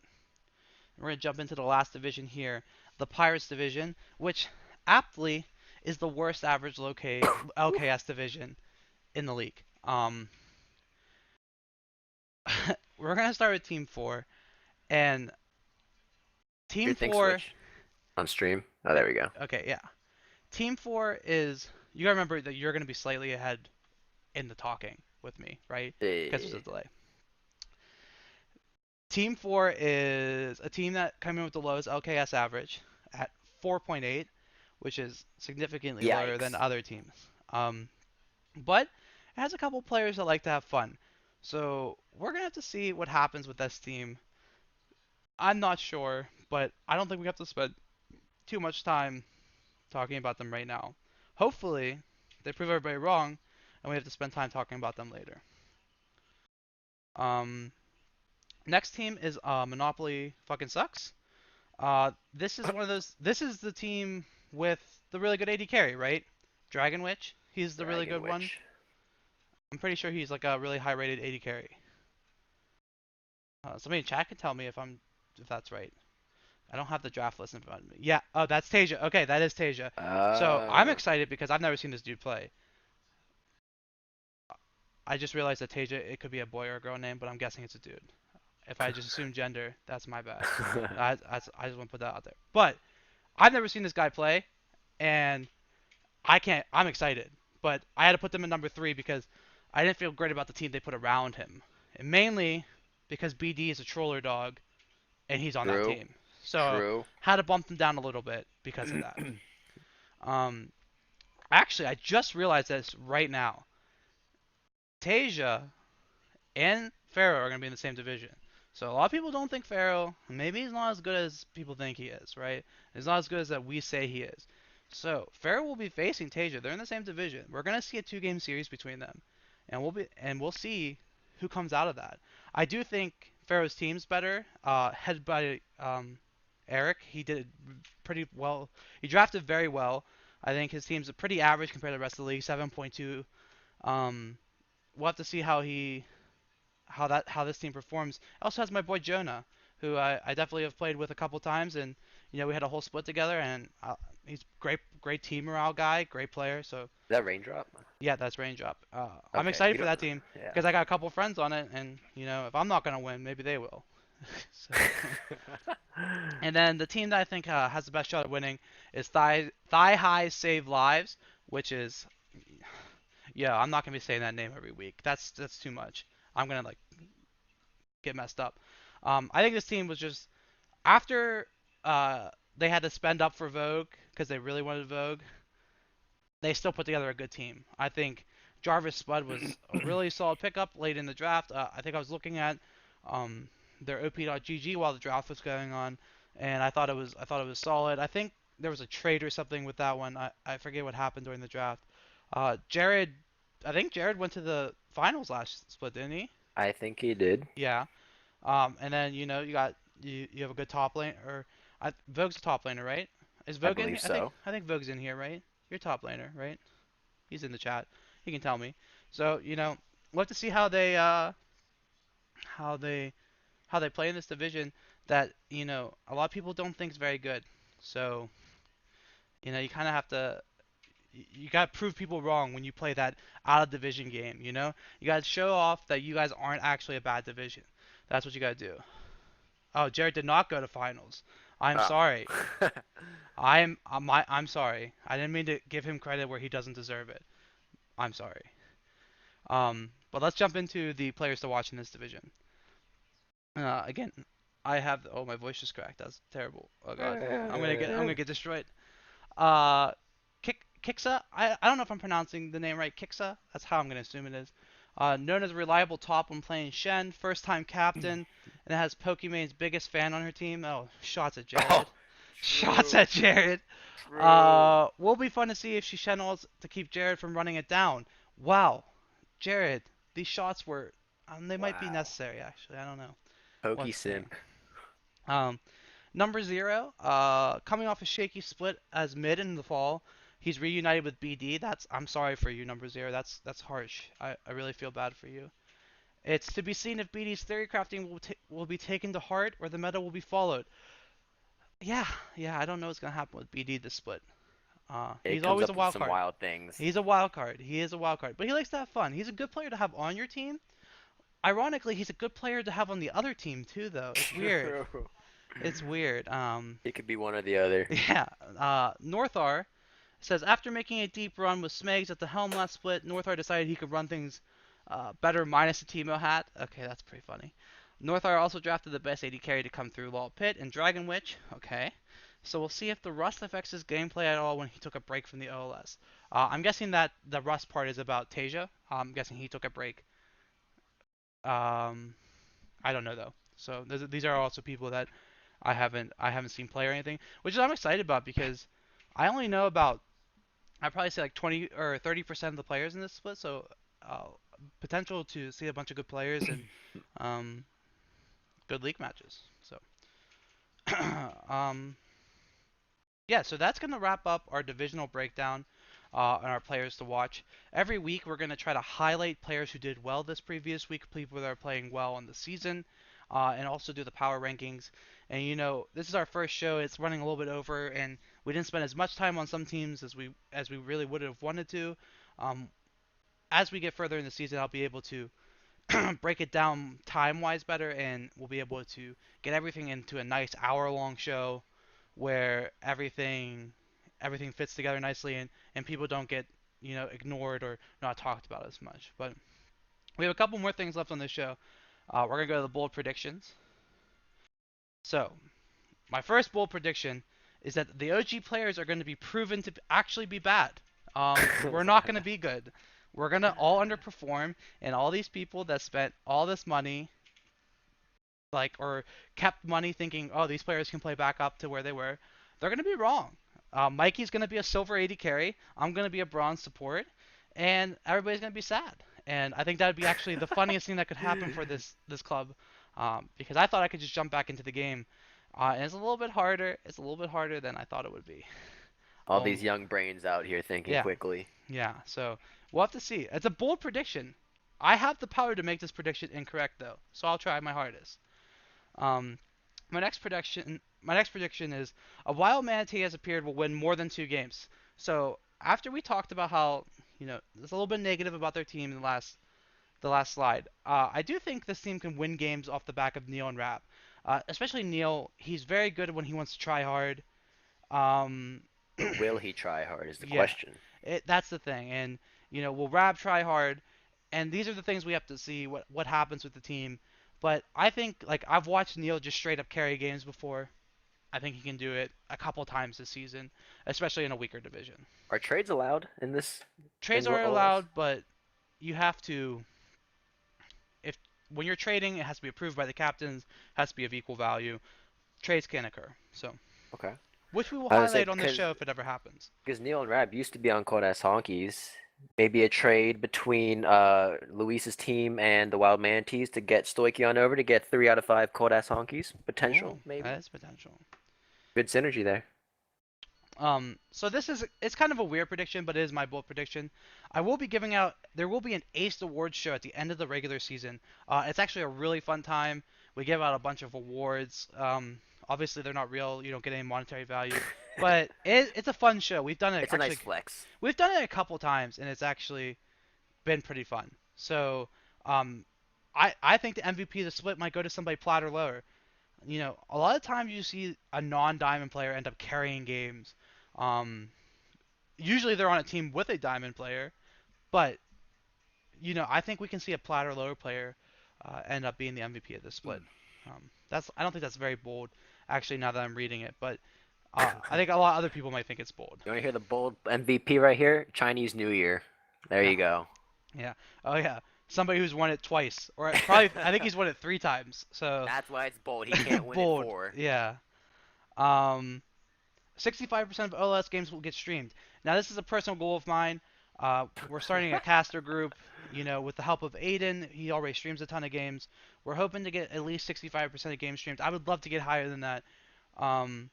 We're going to jump into the last division here, the Pirates division, which aptly is the worst average LKS division in the league. We're going to start with Team 4, and Your Team thing 4, switch on stream. Oh, there we go. okay, yeah. Team 4 is, you got to remember that you're going to be slightly ahead in the talking with me, right? Because there's a Eh, delay. Team 4 is a team that came in with the lowest LKS average at 4.8, which is significantly lower than Yikes. other teams. Um, but it has a couple players that like to have fun. So we're going to have to see what happens with this team. I'm not sure, but I don't think we have to spend too much time talking about them right now. Hopefully, they prove everybody wrong, and we have to spend time talking about them later. Um, next team is Monopoly fucking sucks. This is one of those. This is the team with the really good AD carry, right? Dragon Witch. He's the really Dragon good one. Witch. I'm pretty sure he's like a really high rated AD carry. Somebody in chat can tell me if that's right. I don't have the draft list in front of me. Yeah. Oh, that's Tasia. Okay, that is Tasia. So I'm Uh, excited because I've never seen this dude play. I just realized that Tasia it could be a boy or a girl name, but I'm guessing it's a dude. If I just assume gender, that's my bad. I just want to put that out there. But I've never seen this guy play, and I can't. I'm excited, but I had to put them in number 3 because I didn't feel great about the team they put around him, and mainly because BD is a troller dog and he's on that true. team. So True. had to bump them down a little bit because of that. Um, actually, I just realized this right now. Tasia and Pharaoh are going to be in the same division. So a lot of people don't think Pharaoh, maybe he's not as good as people think he is, right? He's not as good as that we say he is. So Pharaoh will be facing Tasia. They're in the same division. We're gonna see a 2-game series between them, and we'll see who comes out of that. I do think Pharaoh's team's better, headed by Eric. He did pretty well. He drafted very well. I think his team's pretty average compared to the rest of the league, 7.2. Um, we'll have to see how this team performs. It also has my boy Jonah, who I definitely have played with a couple times, and we had a whole split together, and he's great team morale guy, great player. So That raindrop? yeah, that's Raindrop. I'm Okay. excited You for don't. that team Yeah. because I got a couple friends on it, and if I'm not gonna win, maybe they will. So, and then the team that I think has the best shot at winning is Thigh High Save Lives, which is yeah, I'm not gonna be saying that name every week. That's too much. I'm gonna like get messed up. I think this team was just after they had to spend up for Vogue because they really wanted Vogue. They still put together a good team. I think Jarvis Spud was a really solid pickup late in the draft. I think I was looking at um, their OP.GG while the draft was going on, and I thought it was solid. I think there was a trade or something with that one. I forget what happened during the draft. Jared, I think Jared went to the finals last split, didn't he? I think he did. Yeah. And then you have a good top lane or Vogue's a top laner, right? Is I Vogue in believe here? so. I think Vogue's in here, right? You're top laner, right? He's in the chat. He can tell me. So we'll have to see how they how they play in this division that a lot of people don't think is very good. So you kind of have to you got to prove people wrong when you play that out of division game. You got to show off that you guys aren't actually a bad division. That's what you got to do. Oh, Jared did not go to finals. I'm Oh. sorry. I'm sorry. I didn't mean to give him credit where he doesn't deserve it. I'm sorry. But let's jump into the players to watch in this division. Again, I have. Oh, my voice just cracked. That's terrible. Oh God, I'm gonna get destroyed. Uh, Kiksa. I don't know if I'm pronouncing the name right. Kiksa. That's how I'm gonna assume it is. Known as a reliable top when playing Shen, first-time captain, and has Pokemon's biggest fan on her team. Oh, shots at Oh, Jared. Shots true. at Jared. True. Will be fun to see if she channels to keep Jared from running it down. Wow, Jared, these shots were, they might be Wow. necessary actually. I don't know. Pokey Let's see. simp. Um, Number zero, coming off a shaky split as mid in the fall, he's reunited with BD. I'm sorry for you, number zero. That's harsh. I really feel bad for you. It's to be seen if BD's theory crafting will be taken to heart or the meta will be followed. Yeah, yeah, I don't know what's gonna happen with BD this split. It He's comes always a up with wild some card. wild things. He's a wild card. He is a wild card, but he likes to have fun. He's a good player to have on your team. Ironically, he's a good player to have on the other team too, though. It's weird. True. It's weird. It could be one or the other. Yeah. Northar says after making a deep run with Smegs at the helm last split, Northar decided he could run things better minus the Teemo hat. Okay, that's pretty funny. Northar also drafted the best AD carry to come through Law Pit and Dragon Witch. Okay. So we'll see if the rust affects his gameplay at all when he took a break from the OLS. I'm guessing that the rust part is about Tasia. I'm guessing he took a break. Um, I don't know though. So these are also people that I haven't seen play or anything, which is I'm excited about because I only know about I'd probably say like 20 or 30% of the players in this split, so uh, potential to see a bunch of good players and um, good league matches. So um, yeah, so that's gonna wrap up our divisional breakdown and our players to watch. Every week we're gonna try to highlight players who did well this previous week, people that are playing well in the season, and also do the power rankings. And this is our first show. It's running a little bit over, and we didn't spend as much time on some teams as we really would have wanted to. Um, as we get further in the season, I'll be able to break it down time wise better, and we'll be able to get everything into a nice hour-long show where everything fits together nicely, and people don't get ignored or not talked about as much. But we have a couple more things left on this show. We're gonna go to the bold predictions. So my first bold prediction is that the OG players are going to be proven to actually be bad. We're not going to be good. We're going to all underperform, and all these people that spent all this money, or kept money thinking, oh, these players can play back up to where they were, they're going to be wrong. Mikey's going to be a silver 80 carry. I'm going to be a bronze support, and everybody's going to be sad. And I think that would be actually the funniest thing that could happen for this club, because I thought I could just jump back into the game, and it's a little bit harder. It's a little bit harder than I thought it would be. All Well, these young brains out here thinking yeah, quickly. yeah. So we'll have to see. It's a bold prediction. I have the power to make this prediction incorrect though, so I'll try my hardest. Um, my next prediction is a wild manatee has appeared will win more than 2 games. So after we talked about how there's a little bit negative about their team in the last slide, I do think this team can win games off the back of Neil and Rap. Especially Neil, he's very good when he wants to try hard. Um, But will he try hard is the yeah, question. that's the thing, and will Rap try hard? And these are the things we have to see what happens with the team. But I think like I've watched Neil just straight up carry games before. I think he can do it a couple times this season, especially in a weaker division. Are trades allowed in this Trades in are OLS? allowed, but you have to if when you're trading, it has to be approved by the captains, has to be of equal value. Trades can occur, so Okay. which we will I was gonna say highlight on this because show if it ever happens. Neil and Rab used to be on Cold Ass Honkies. Maybe a trade between Luis's team and the Wild Manatees to get Stoichi on over to get 3 out of 5 Cold Ass Honkies. Oh, Potential, maybe. that is potential. Good synergy there. So this is it's kind of a weird prediction, but it is my bold prediction. I will be giving out there will be an ACED awards show at the end of the regular season. It's actually a really fun time. We give out a bunch of awards. Obviously they're not real. You don't get any monetary value, but it's a fun show. It's a nice flex. We've done it a couple times, and it's actually been pretty fun. So um, I think the MVP of the split might go to somebody plat or lower. A lot of times you see a non-diamond player end up carrying games. Um, Usually they're on a team with a diamond player, but I think we can see a plat or lower player end up being the MVP of this split. That's I don't think that's very bold, actually. Now that I'm reading it, but I think a lot of other people might think it's bold. You want to hear the bold MVP right here? Chinese New Year. There Yeah, you go. yeah, oh yeah. Somebody who's won it twice, or probably I think he's won it 3 times. So That's why it's bold. He can't win it bold, four. yeah. Um, 65% of OLS games will get streamed. Now, this is a personal goal of mine. We're starting a caster group, with the help of Aiden. He already streams a ton of games. We're hoping to get at least 65% of games streamed. I would love to get higher than that. Um,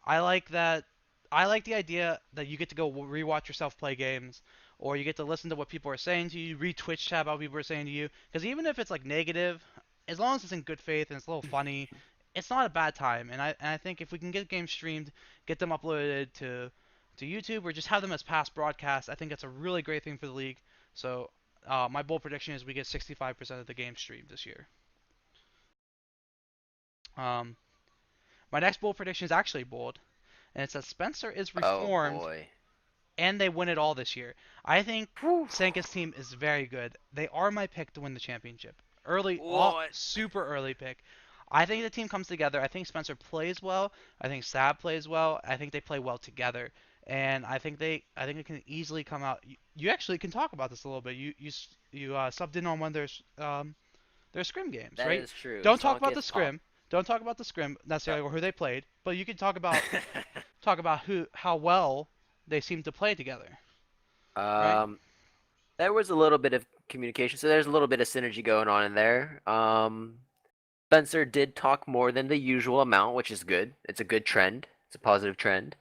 I like that. I like the idea that you get to go rewatch yourself play games, or you get to listen to what people are saying to you, read Twitch chat about what people are saying to you. Because even if it's like negative, as long as it's in good faith and it's a little funny, it's not a bad time. And I think if we can get games streamed, get them uploaded to YouTube, or just have them as past broadcasts, I think that's a really great thing for the league. So my bold prediction is we get 65% of the games streamed this year. Um, my next bold prediction is actually bold, and it's that Spencer is Oh reformed boy. and they win it all this year. I think Whew. Sanka's team is very good. They are my pick to win the championship. Early, What? super early pick. I think the team comes together. I think Spencer plays well. I think Sab plays well. I think they play well together, and I think it can easily come out. You actually can talk about this a little bit. You subbed in on one of their scrim games, That right? is true. Don't talk about the Sonketh top. scrim. Don't talk about the scrim necessarily Oh. or who they played, but you can talk about who how well they seem to play together, right? um, there was a little bit of communication, so there's a little bit of synergy going on in there. Spencer did talk more than the usual amount, which is good. It's a good trend. It's a positive trend.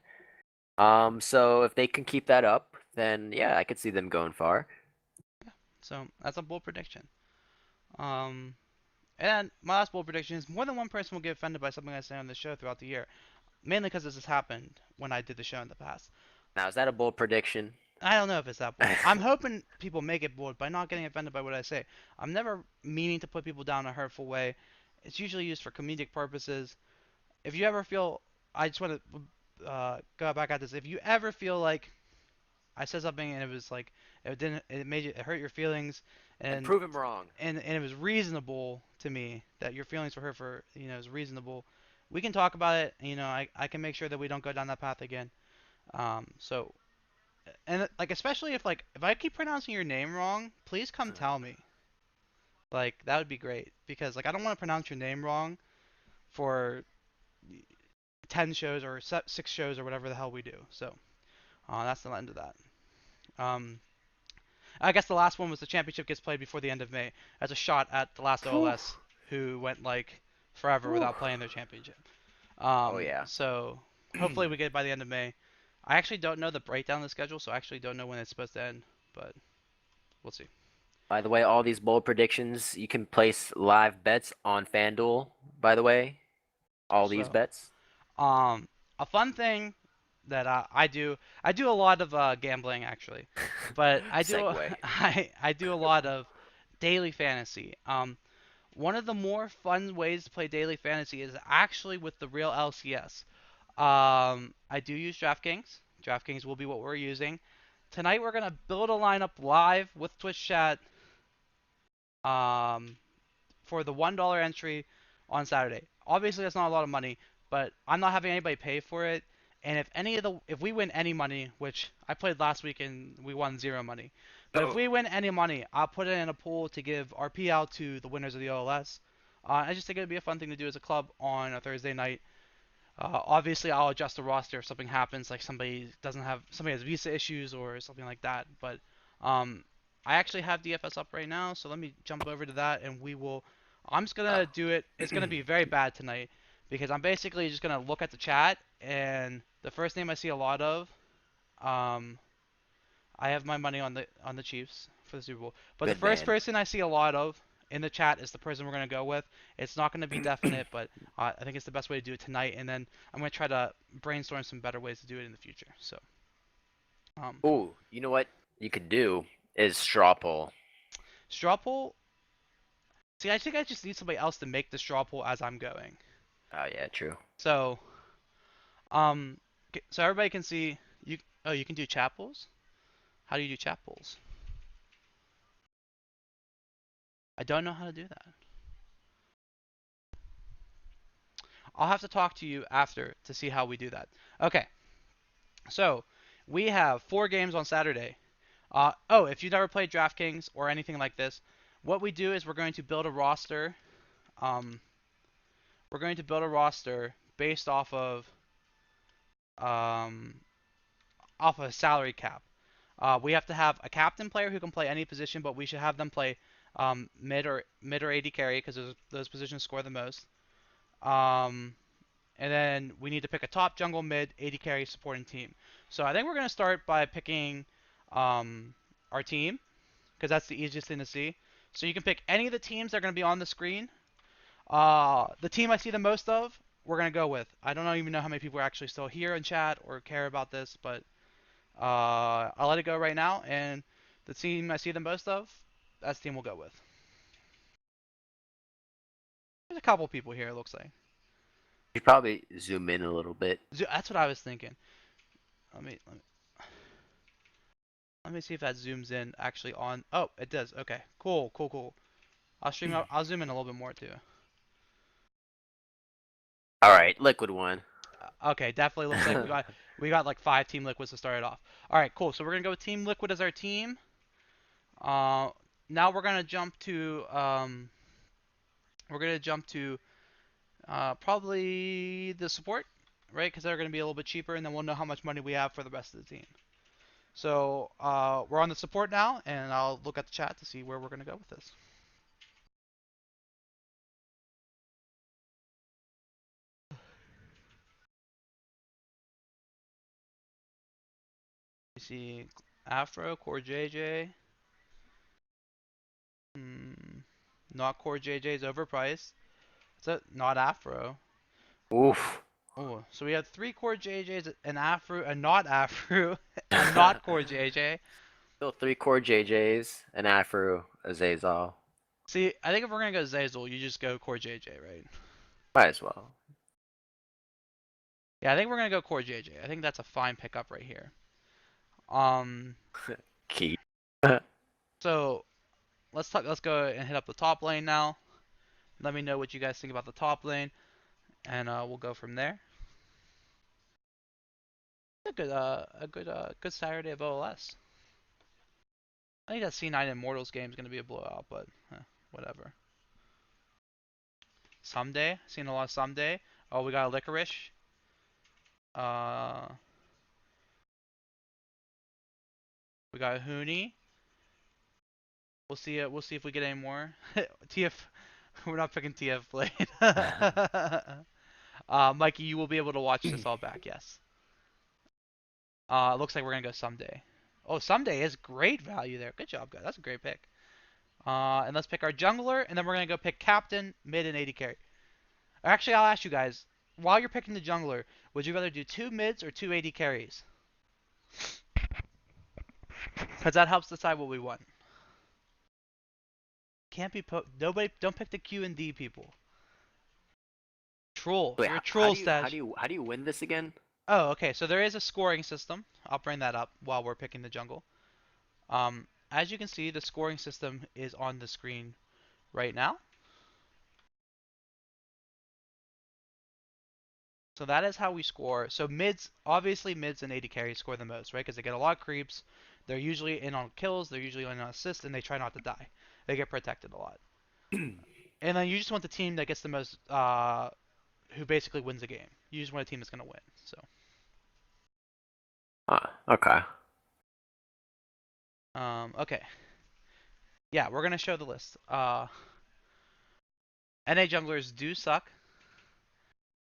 So if they can keep that up, then yeah, I could see them going far. So that's a bold prediction. Um, and my last bold prediction is more than one person will get offended by something I say on the show throughout the year, mainly because this has happened when I did the show in the past. Now, is that a bold prediction? I don't know if it's that bold. I'm hoping people make it bold by not getting offended by what I say. I'm never meaning to put people down in a hurtful way. It's usually used for comedic purposes. If you ever feel, I just want to go back at this. If you ever feel like I said something and it was like it made you, it hurt your feelings, And and prove him wrong. and it was reasonable to me that your feelings for her for is reasonable. We can talk about it. I can make sure that we don't go down that path again. So and like especially if I keep pronouncing your name wrong, please come tell me. Like that would be great because like I don't want to pronounce your name wrong for 10 shows or 6 shows or whatever the hell we do. So that's the end of that. Um, I guess the last one was the championship gets played before the end of May as a shot at the last Whew. OLS who went like forever Whew. without playing their championship. Oh yeah. So hopefully we get it by the end of May. I actually don't know the breakdown of the schedule, so I actually don't know when it's supposed to end, but we'll see. By the way, all these bold predictions, you can place live bets on FanDuel. By the way, all these So bets. Um, a fun thing that I do a lot of gambling actually, but Segue. I do a lot of daily fantasy. One of the more fun ways to play daily fantasy is actually with the real LCS. I do use DraftKings. DraftKings will be what we're using. Tonight we're gonna build a lineup live with Twitch chat. Um, for the $1 entry on Saturday. Obviously, that's not a lot of money, but I'm not having anybody pay for it. And if we win any money, which I played last week and we won zero money, but if Oh. we win any money, I'll put it in a pool to give RP out to the winners of the OLS. I just think it'd be a fun thing to do as a club on a Thursday night. Obviously, I'll adjust the roster if something happens, like somebody has visa issues or something like that. But um, I actually have DFS up right now, so let me jump over to that, and we will. I'm just gonna Oh. do it. It's gonna be very bad tonight because I'm basically just gonna look at the chat and The first name I see a lot of, um, I have my money on the Chiefs for the Super Bowl. But the Good first man. person I see a lot of in the chat is the person we're gonna go with. It's not gonna be definite, but I think it's the best way to do it tonight. And then I'm gonna try to brainstorm some better ways to do it in the future. So, um, Ooh, you know what you could do is straw poll. straw poll. See, I think I just need somebody else to make the straw poll as I'm going. Oh yeah, true. So, so everybody can see you. Oh, you can do chat polls. How do you do chat polls? I don't know how to do that. I'll have to talk to you after to see how we do that. Okay, so we have 4 games on Saturday. Oh, if you've never played DraftKings or anything like this, what we do is we're going to build a roster. Um, we're going to build a roster based um, off of a salary cap. We have to have a captain player who can play any position, but we should have them play mid or AD carry because those positions score the most. Um, and then we need to pick a top jungle mid AD carry supporting team. So I think we're gonna start by picking um, our team because that's the easiest thing to see. So you can pick any of the teams that are gonna be on the screen. The team I see the most of, we're gonna go with. I don't even know how many people are actually still here in chat or care about this, but I'll let it go right now. And the team I see the most of, that's the team we'll go with. There's a couple people here. It looks like. You probably zoom in a little bit. That's what I was thinking. Let me let me see if that zooms in actually on. Oh, it does. Okay, cool, cool, cool. I'll stream up. I'll zoom in a little bit more too. All right, liquid one. Okay, definitely looks like we got like 5 Team Liquids to start it off. All right, cool. So we're gonna go with Team Liquid as our team. Uh, Now we're gonna jump to probably the support, right? Because they're gonna be a little bit cheaper, and then we'll know how much money we have for the rest of the team. So we're on the support now, and I'll look at the chat to see where we're gonna go with this. You see Afro, Core JJ. Not Core JJ is overpriced. So not Afro. Oof. Oh, so we have 3 Core JJs, an Afro, a not Afro, a not Core JJ. Still 3 core JJs, an Afro, a Zazal. See, I think if we're gonna go Zazel, you just go Core JJ, right? Might as well. Yeah, I think we're gonna go Core JJ. I think that's a fine pickup right here. Um, Key. so let's go and hit up the top lane now. Let me know what you guys think about the top lane, and we'll go from there. Good Saturday of OLS. I think that C9 Immortals game is gonna be a blowout, but whatever. Someday, seen a lot of someday. Oh, we got a licorice. Uh, we got a Hoonie. We'll see. We'll see if we get any more. TF. We're not picking TF Blade. Mikey, you will be able to watch this all back. Yes. Looks like we're gonna go someday. Oh, someday is great value there. Good job, guys. That's a great pick. And let's pick our jungler, and then we're gonna go pick captain, mid, and AD carry. Actually, I'll ask you guys. While you're picking the jungler, would you rather do 2 mids or 2 AD carries? Because that helps decide what we want. Can't be nobody. Don't pick the Q and D people. Troll. Wait, You're a how troll, do you how Staj. do you how do you win this again? Oh, okay. So there is a scoring system. I'll bring that up while we're picking the jungle. As you can see, the scoring system is on the screen right now. So that is how we score. So mids, obviously mids and AD carries score the most, right? Because they get a lot of creeps. They're usually in on kills. They're usually in on assists, and they try not to die. They get protected a lot. And then you just want the team that gets the most, who basically wins the game. You just want a team that's gonna win. So, Okay. okay. Yeah, we're gonna show the list. NA junglers do suck.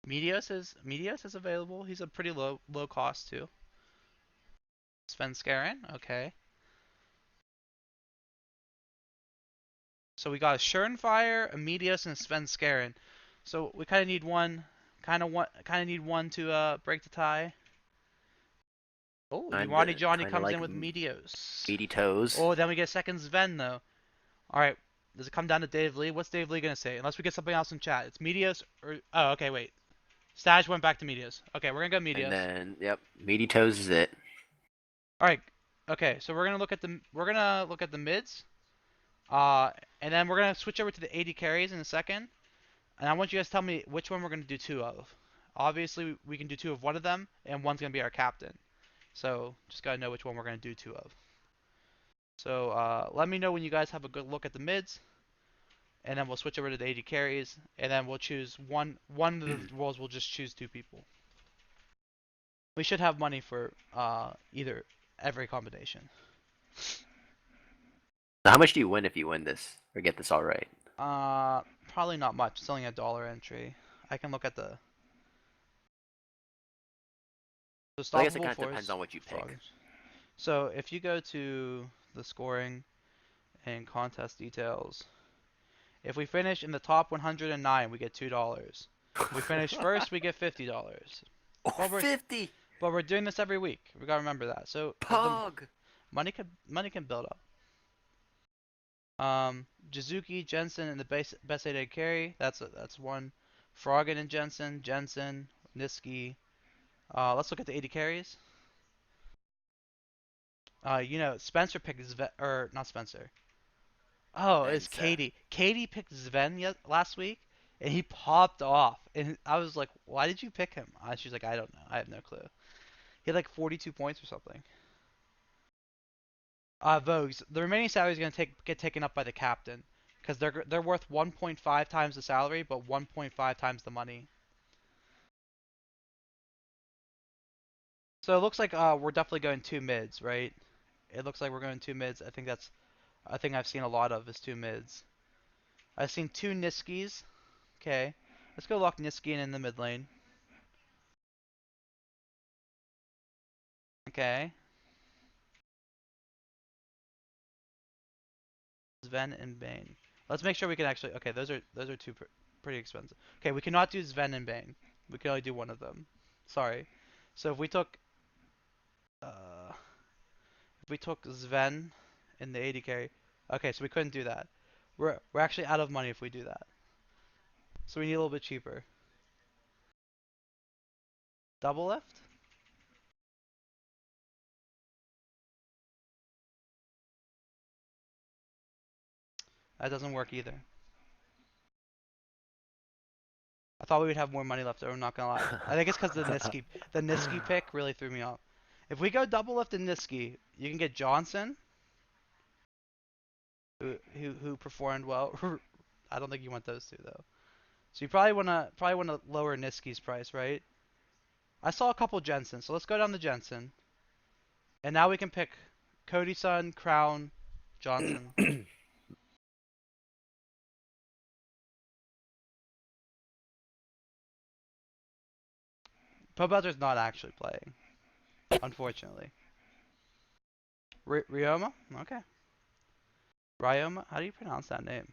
Medios is available. He's a pretty low cost too. Sven Skarin, okay. So we got a Schernfire, a Medios, and a Sven Skarin. So we kind of need one, kind of need one to break the tie. Oh, Umani Johnny Kind of comes like in with Medios. meaty toes. Oh, then we get a second Sven though. All right, does it come down to Dave Lee? What's Dave Lee gonna say? Unless we get something else in chat. It's Medios or oh, okay, wait. Staj went back to Medios. Okay, we're gonna go And Medios. then, yep, meaty toes is it. All right. Okay, so we're gonna look at the mids. Uh, and then we're gonna switch over to the 80 carries in a second. And I want you guys to tell me which one we're gonna do two of. Obviously, we can do two of one of them, and one's gonna be our captain. So just gotta know which one we're gonna do two of. So let me know when you guys have a good look at the mids, and then we'll switch over to the 80 carries, and then we'll choose one. One of the roles we'll just choose two people. We should have money for either every combination. Now, how much do you win if you win this or get this all right? Probably not much. It's only a dollar entry. I can look at the I guess it stoppable kind of depends force on what you pick. frogs. So if you go to the scoring and contest details, if we finish in the top 109, we get $2. If we finish first, we get $50. Oh, But we're 50! but we're doing this every week. We gotta remember that. So if the Pog! money can build up. Jizuki, Jensen, and the best 8 carry. That's one. Froggen and Jensen, Niski. Let's look at the 80 carries. Spencer picked or not Spencer. Oh, it's Spencer. Katie. Katie picked Sven last week, and he popped off. And I was like, "Why did you pick him?" She's like, "I don't know. I have no clue." He had like 42 points or something. Vogues. The remaining salary is gonna get taken up by the captain, because they're worth 1.5 times the salary, but 1.5 times the money. So it looks like we're definitely going two mids, right? It looks like we're going two mids. I think that's a thing I've seen a lot of is two mids. I've seen two Niskis. Okay. Let's go lock Niski in the mid lane. Okay. Sven and Bane. Let's make sure we can actually. Okay, those are two pretty expensive. Okay, we cannot do Sven and Bane. We can only do one of them. Sorry. So uh if we took Sven in the 80 carry. Okay, so we couldn't do that. We're actually out of money if we do that. So we need a little bit cheaper. Double lift? That doesn't work either. I thought we would have more money left over, I'm not gonna lie. I think it's because the Niski pick really threw me off. If we go double lift and Niski, you can get Johnson, who performed well. I don't think you want those two though. So you probably wanna lower Niski's price, right? I saw a couple Jensen, so let's go down to Jensen. And now we can pick Cody Sun, Crown, Johnson. Pobelter's not actually playing, unfortunately. Ryoma? Okay. Ryoma? How do you pronounce that name?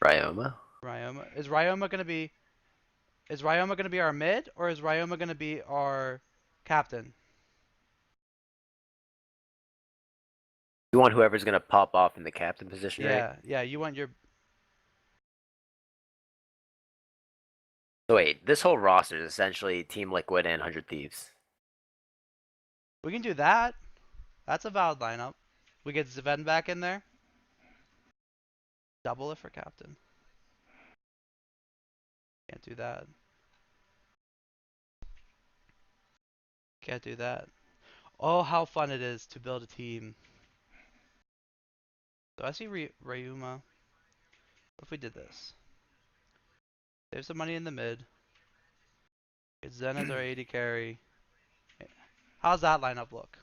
Ryoma? Ryoma. Is Ryoma gonna be our mid, or is Ryoma gonna be our captain? You want whoever's gonna pop off in the captain position, right? Yeah, yeah. You want your. So wait, this whole roster is essentially Team Liquid and 100 Thieves. We can do that. That's a valid lineup. We get Sven back in there. Double it for captain. Can't do that. Can't do that. Oh, how fun it is to build a team. So I see Ryuma. What if we did this? Save some money in the mid. Get Zen as our 80 carry. How's that lineup look?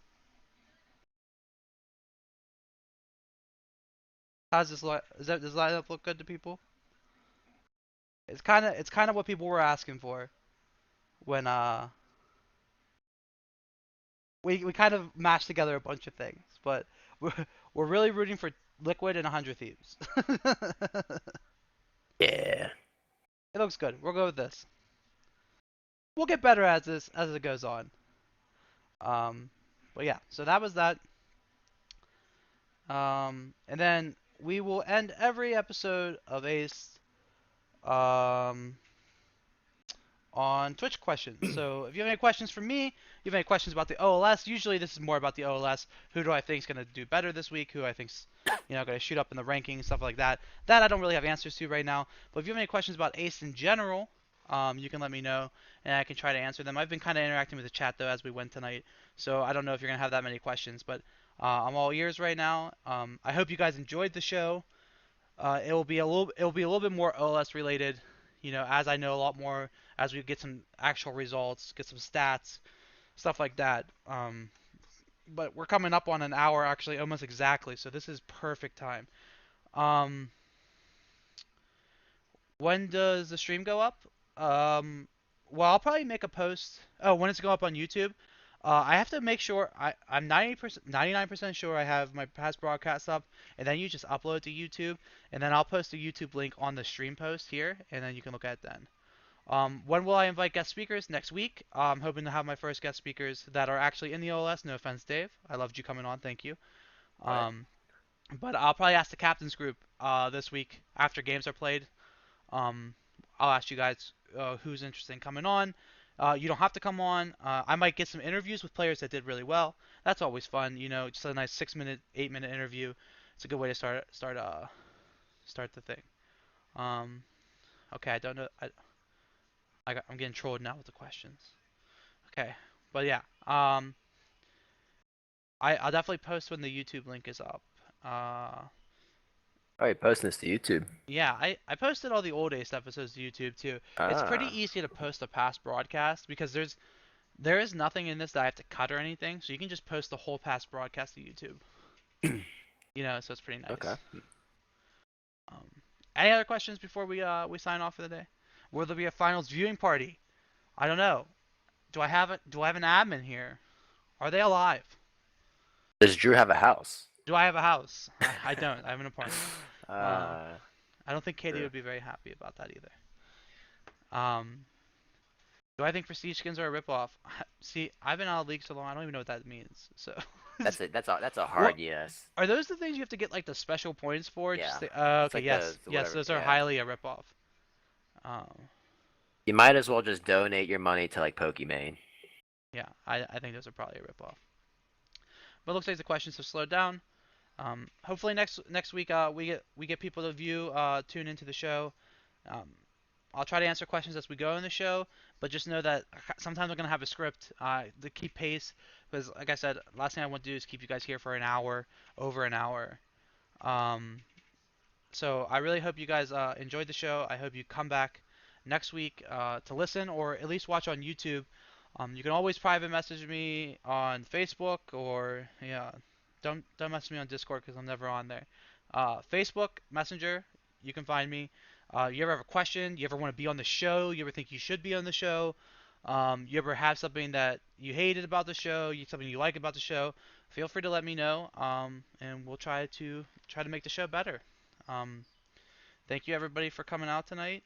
How's this does this lineup look good to people? It's kind of what people were asking for. when we kind of mashed together a bunch of things, but we're we're really rooting for Liquid and 100 Thieves. Yeah. It looks good. We'll go with this. We'll get better as it goes on. Um, but yeah, so that was that. And then we will end every episode of Ace um, on Twitch questions. So if you have any questions for me, you have any questions about the OLS, usually this is more about the OLS. Who do I think is going to do better this week? Who I think's going to shoot up in the rankings, stuff like that. That I don't really have answers to right now. But if you have any questions about Ace in general, you can let me know, and I can try to answer them. I've been kind of interacting with the chat though as we went tonight, so I don't know if you're gonna have that many questions, but I'm all ears right now. I hope you guys enjoyed the show. It'll be a little bit more OLS related, as I know a lot more, as we get some actual results, get some stats, stuff like that. But we're coming up on an hour actually, almost exactly, so this is perfect time. Um, When does the stream go up? Um, well, I'll probably make a post. Oh, when it's going up on YouTube. I have to make sure I'm 90%, 99% sure I have my past broadcasts up, and then you just upload it to YouTube, and then I'll post a YouTube link on the stream post here, and then you can look at it then. When will I invite guest speakers? Next week. I'm hoping to have my first guest speakers that are actually in the OLS. No offense, Dave. I loved you coming on. Thank you. What? Um, but I'll probably ask the captains group this week after games are played. Um, I'll ask you guys who's interested in coming on. You don't have to come on. I might get some interviews with players that did really well. That's always fun, just a nice 6 minute, 8 minute interview. It's a good way to start the thing. Um, okay, I don't know. I'm getting trolled now with the questions. Okay, but yeah. I'll definitely post when the YouTube link is up. Uh, Oh, you're posting this to YouTube. Yeah, I posted all the old Ace episodes to YouTube too. It's pretty Ah. easy to post a past broadcast because there is nothing in this that I have to cut or anything, so you can just post the whole past broadcast to YouTube. So it's pretty Okay. nice. Um, any other questions before we sign off for the day? Will there be a finals viewing party? I don't know. Do I have an admin here? Are they alive? Does Drew have a house? Do I have a house? I don't. I have an apartment. Uh, Uh, I don't think Katie Drew. would be very happy about that either. Um, Do I think prestige skins are a ripoff? See, I've been out of League so long, I don't even know what that means. So, That's a what hard yes. are those the things you have to get like the special points for? Yeah. It's Okay, like yes, the yes, whatever. those are Yeah. highly a ripoff. Um, You might as well just donate your money to like Pokimane. yeah, I think those are probably a ripoff. But it looks like the questions have slowed down. Hopefully next week we get people to tune into the show. Um, I'll try to answer questions as we go in the show, but just know that sometimes we're gonna have a script to keep pace. Because, like I said, last thing I want to do is keep you guys here for an hour, over an hour. Um, so I really hope you guys enjoyed the show. I hope you come back next week to listen, or at least watch on YouTube. You can always private message me on Facebook, or yeah, don't message me on Discord because I'm never on there. Facebook Messenger, you can find me. You ever have a question? You ever want to be on the show? You ever think you should be on the show? You ever have something that you hated about the show? Something you like about the show? Feel free to let me know, and we'll try to make the show better. Um, Thank you everybody for coming out tonight,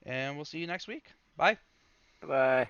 and we'll see you next week. Bye. Bye bye.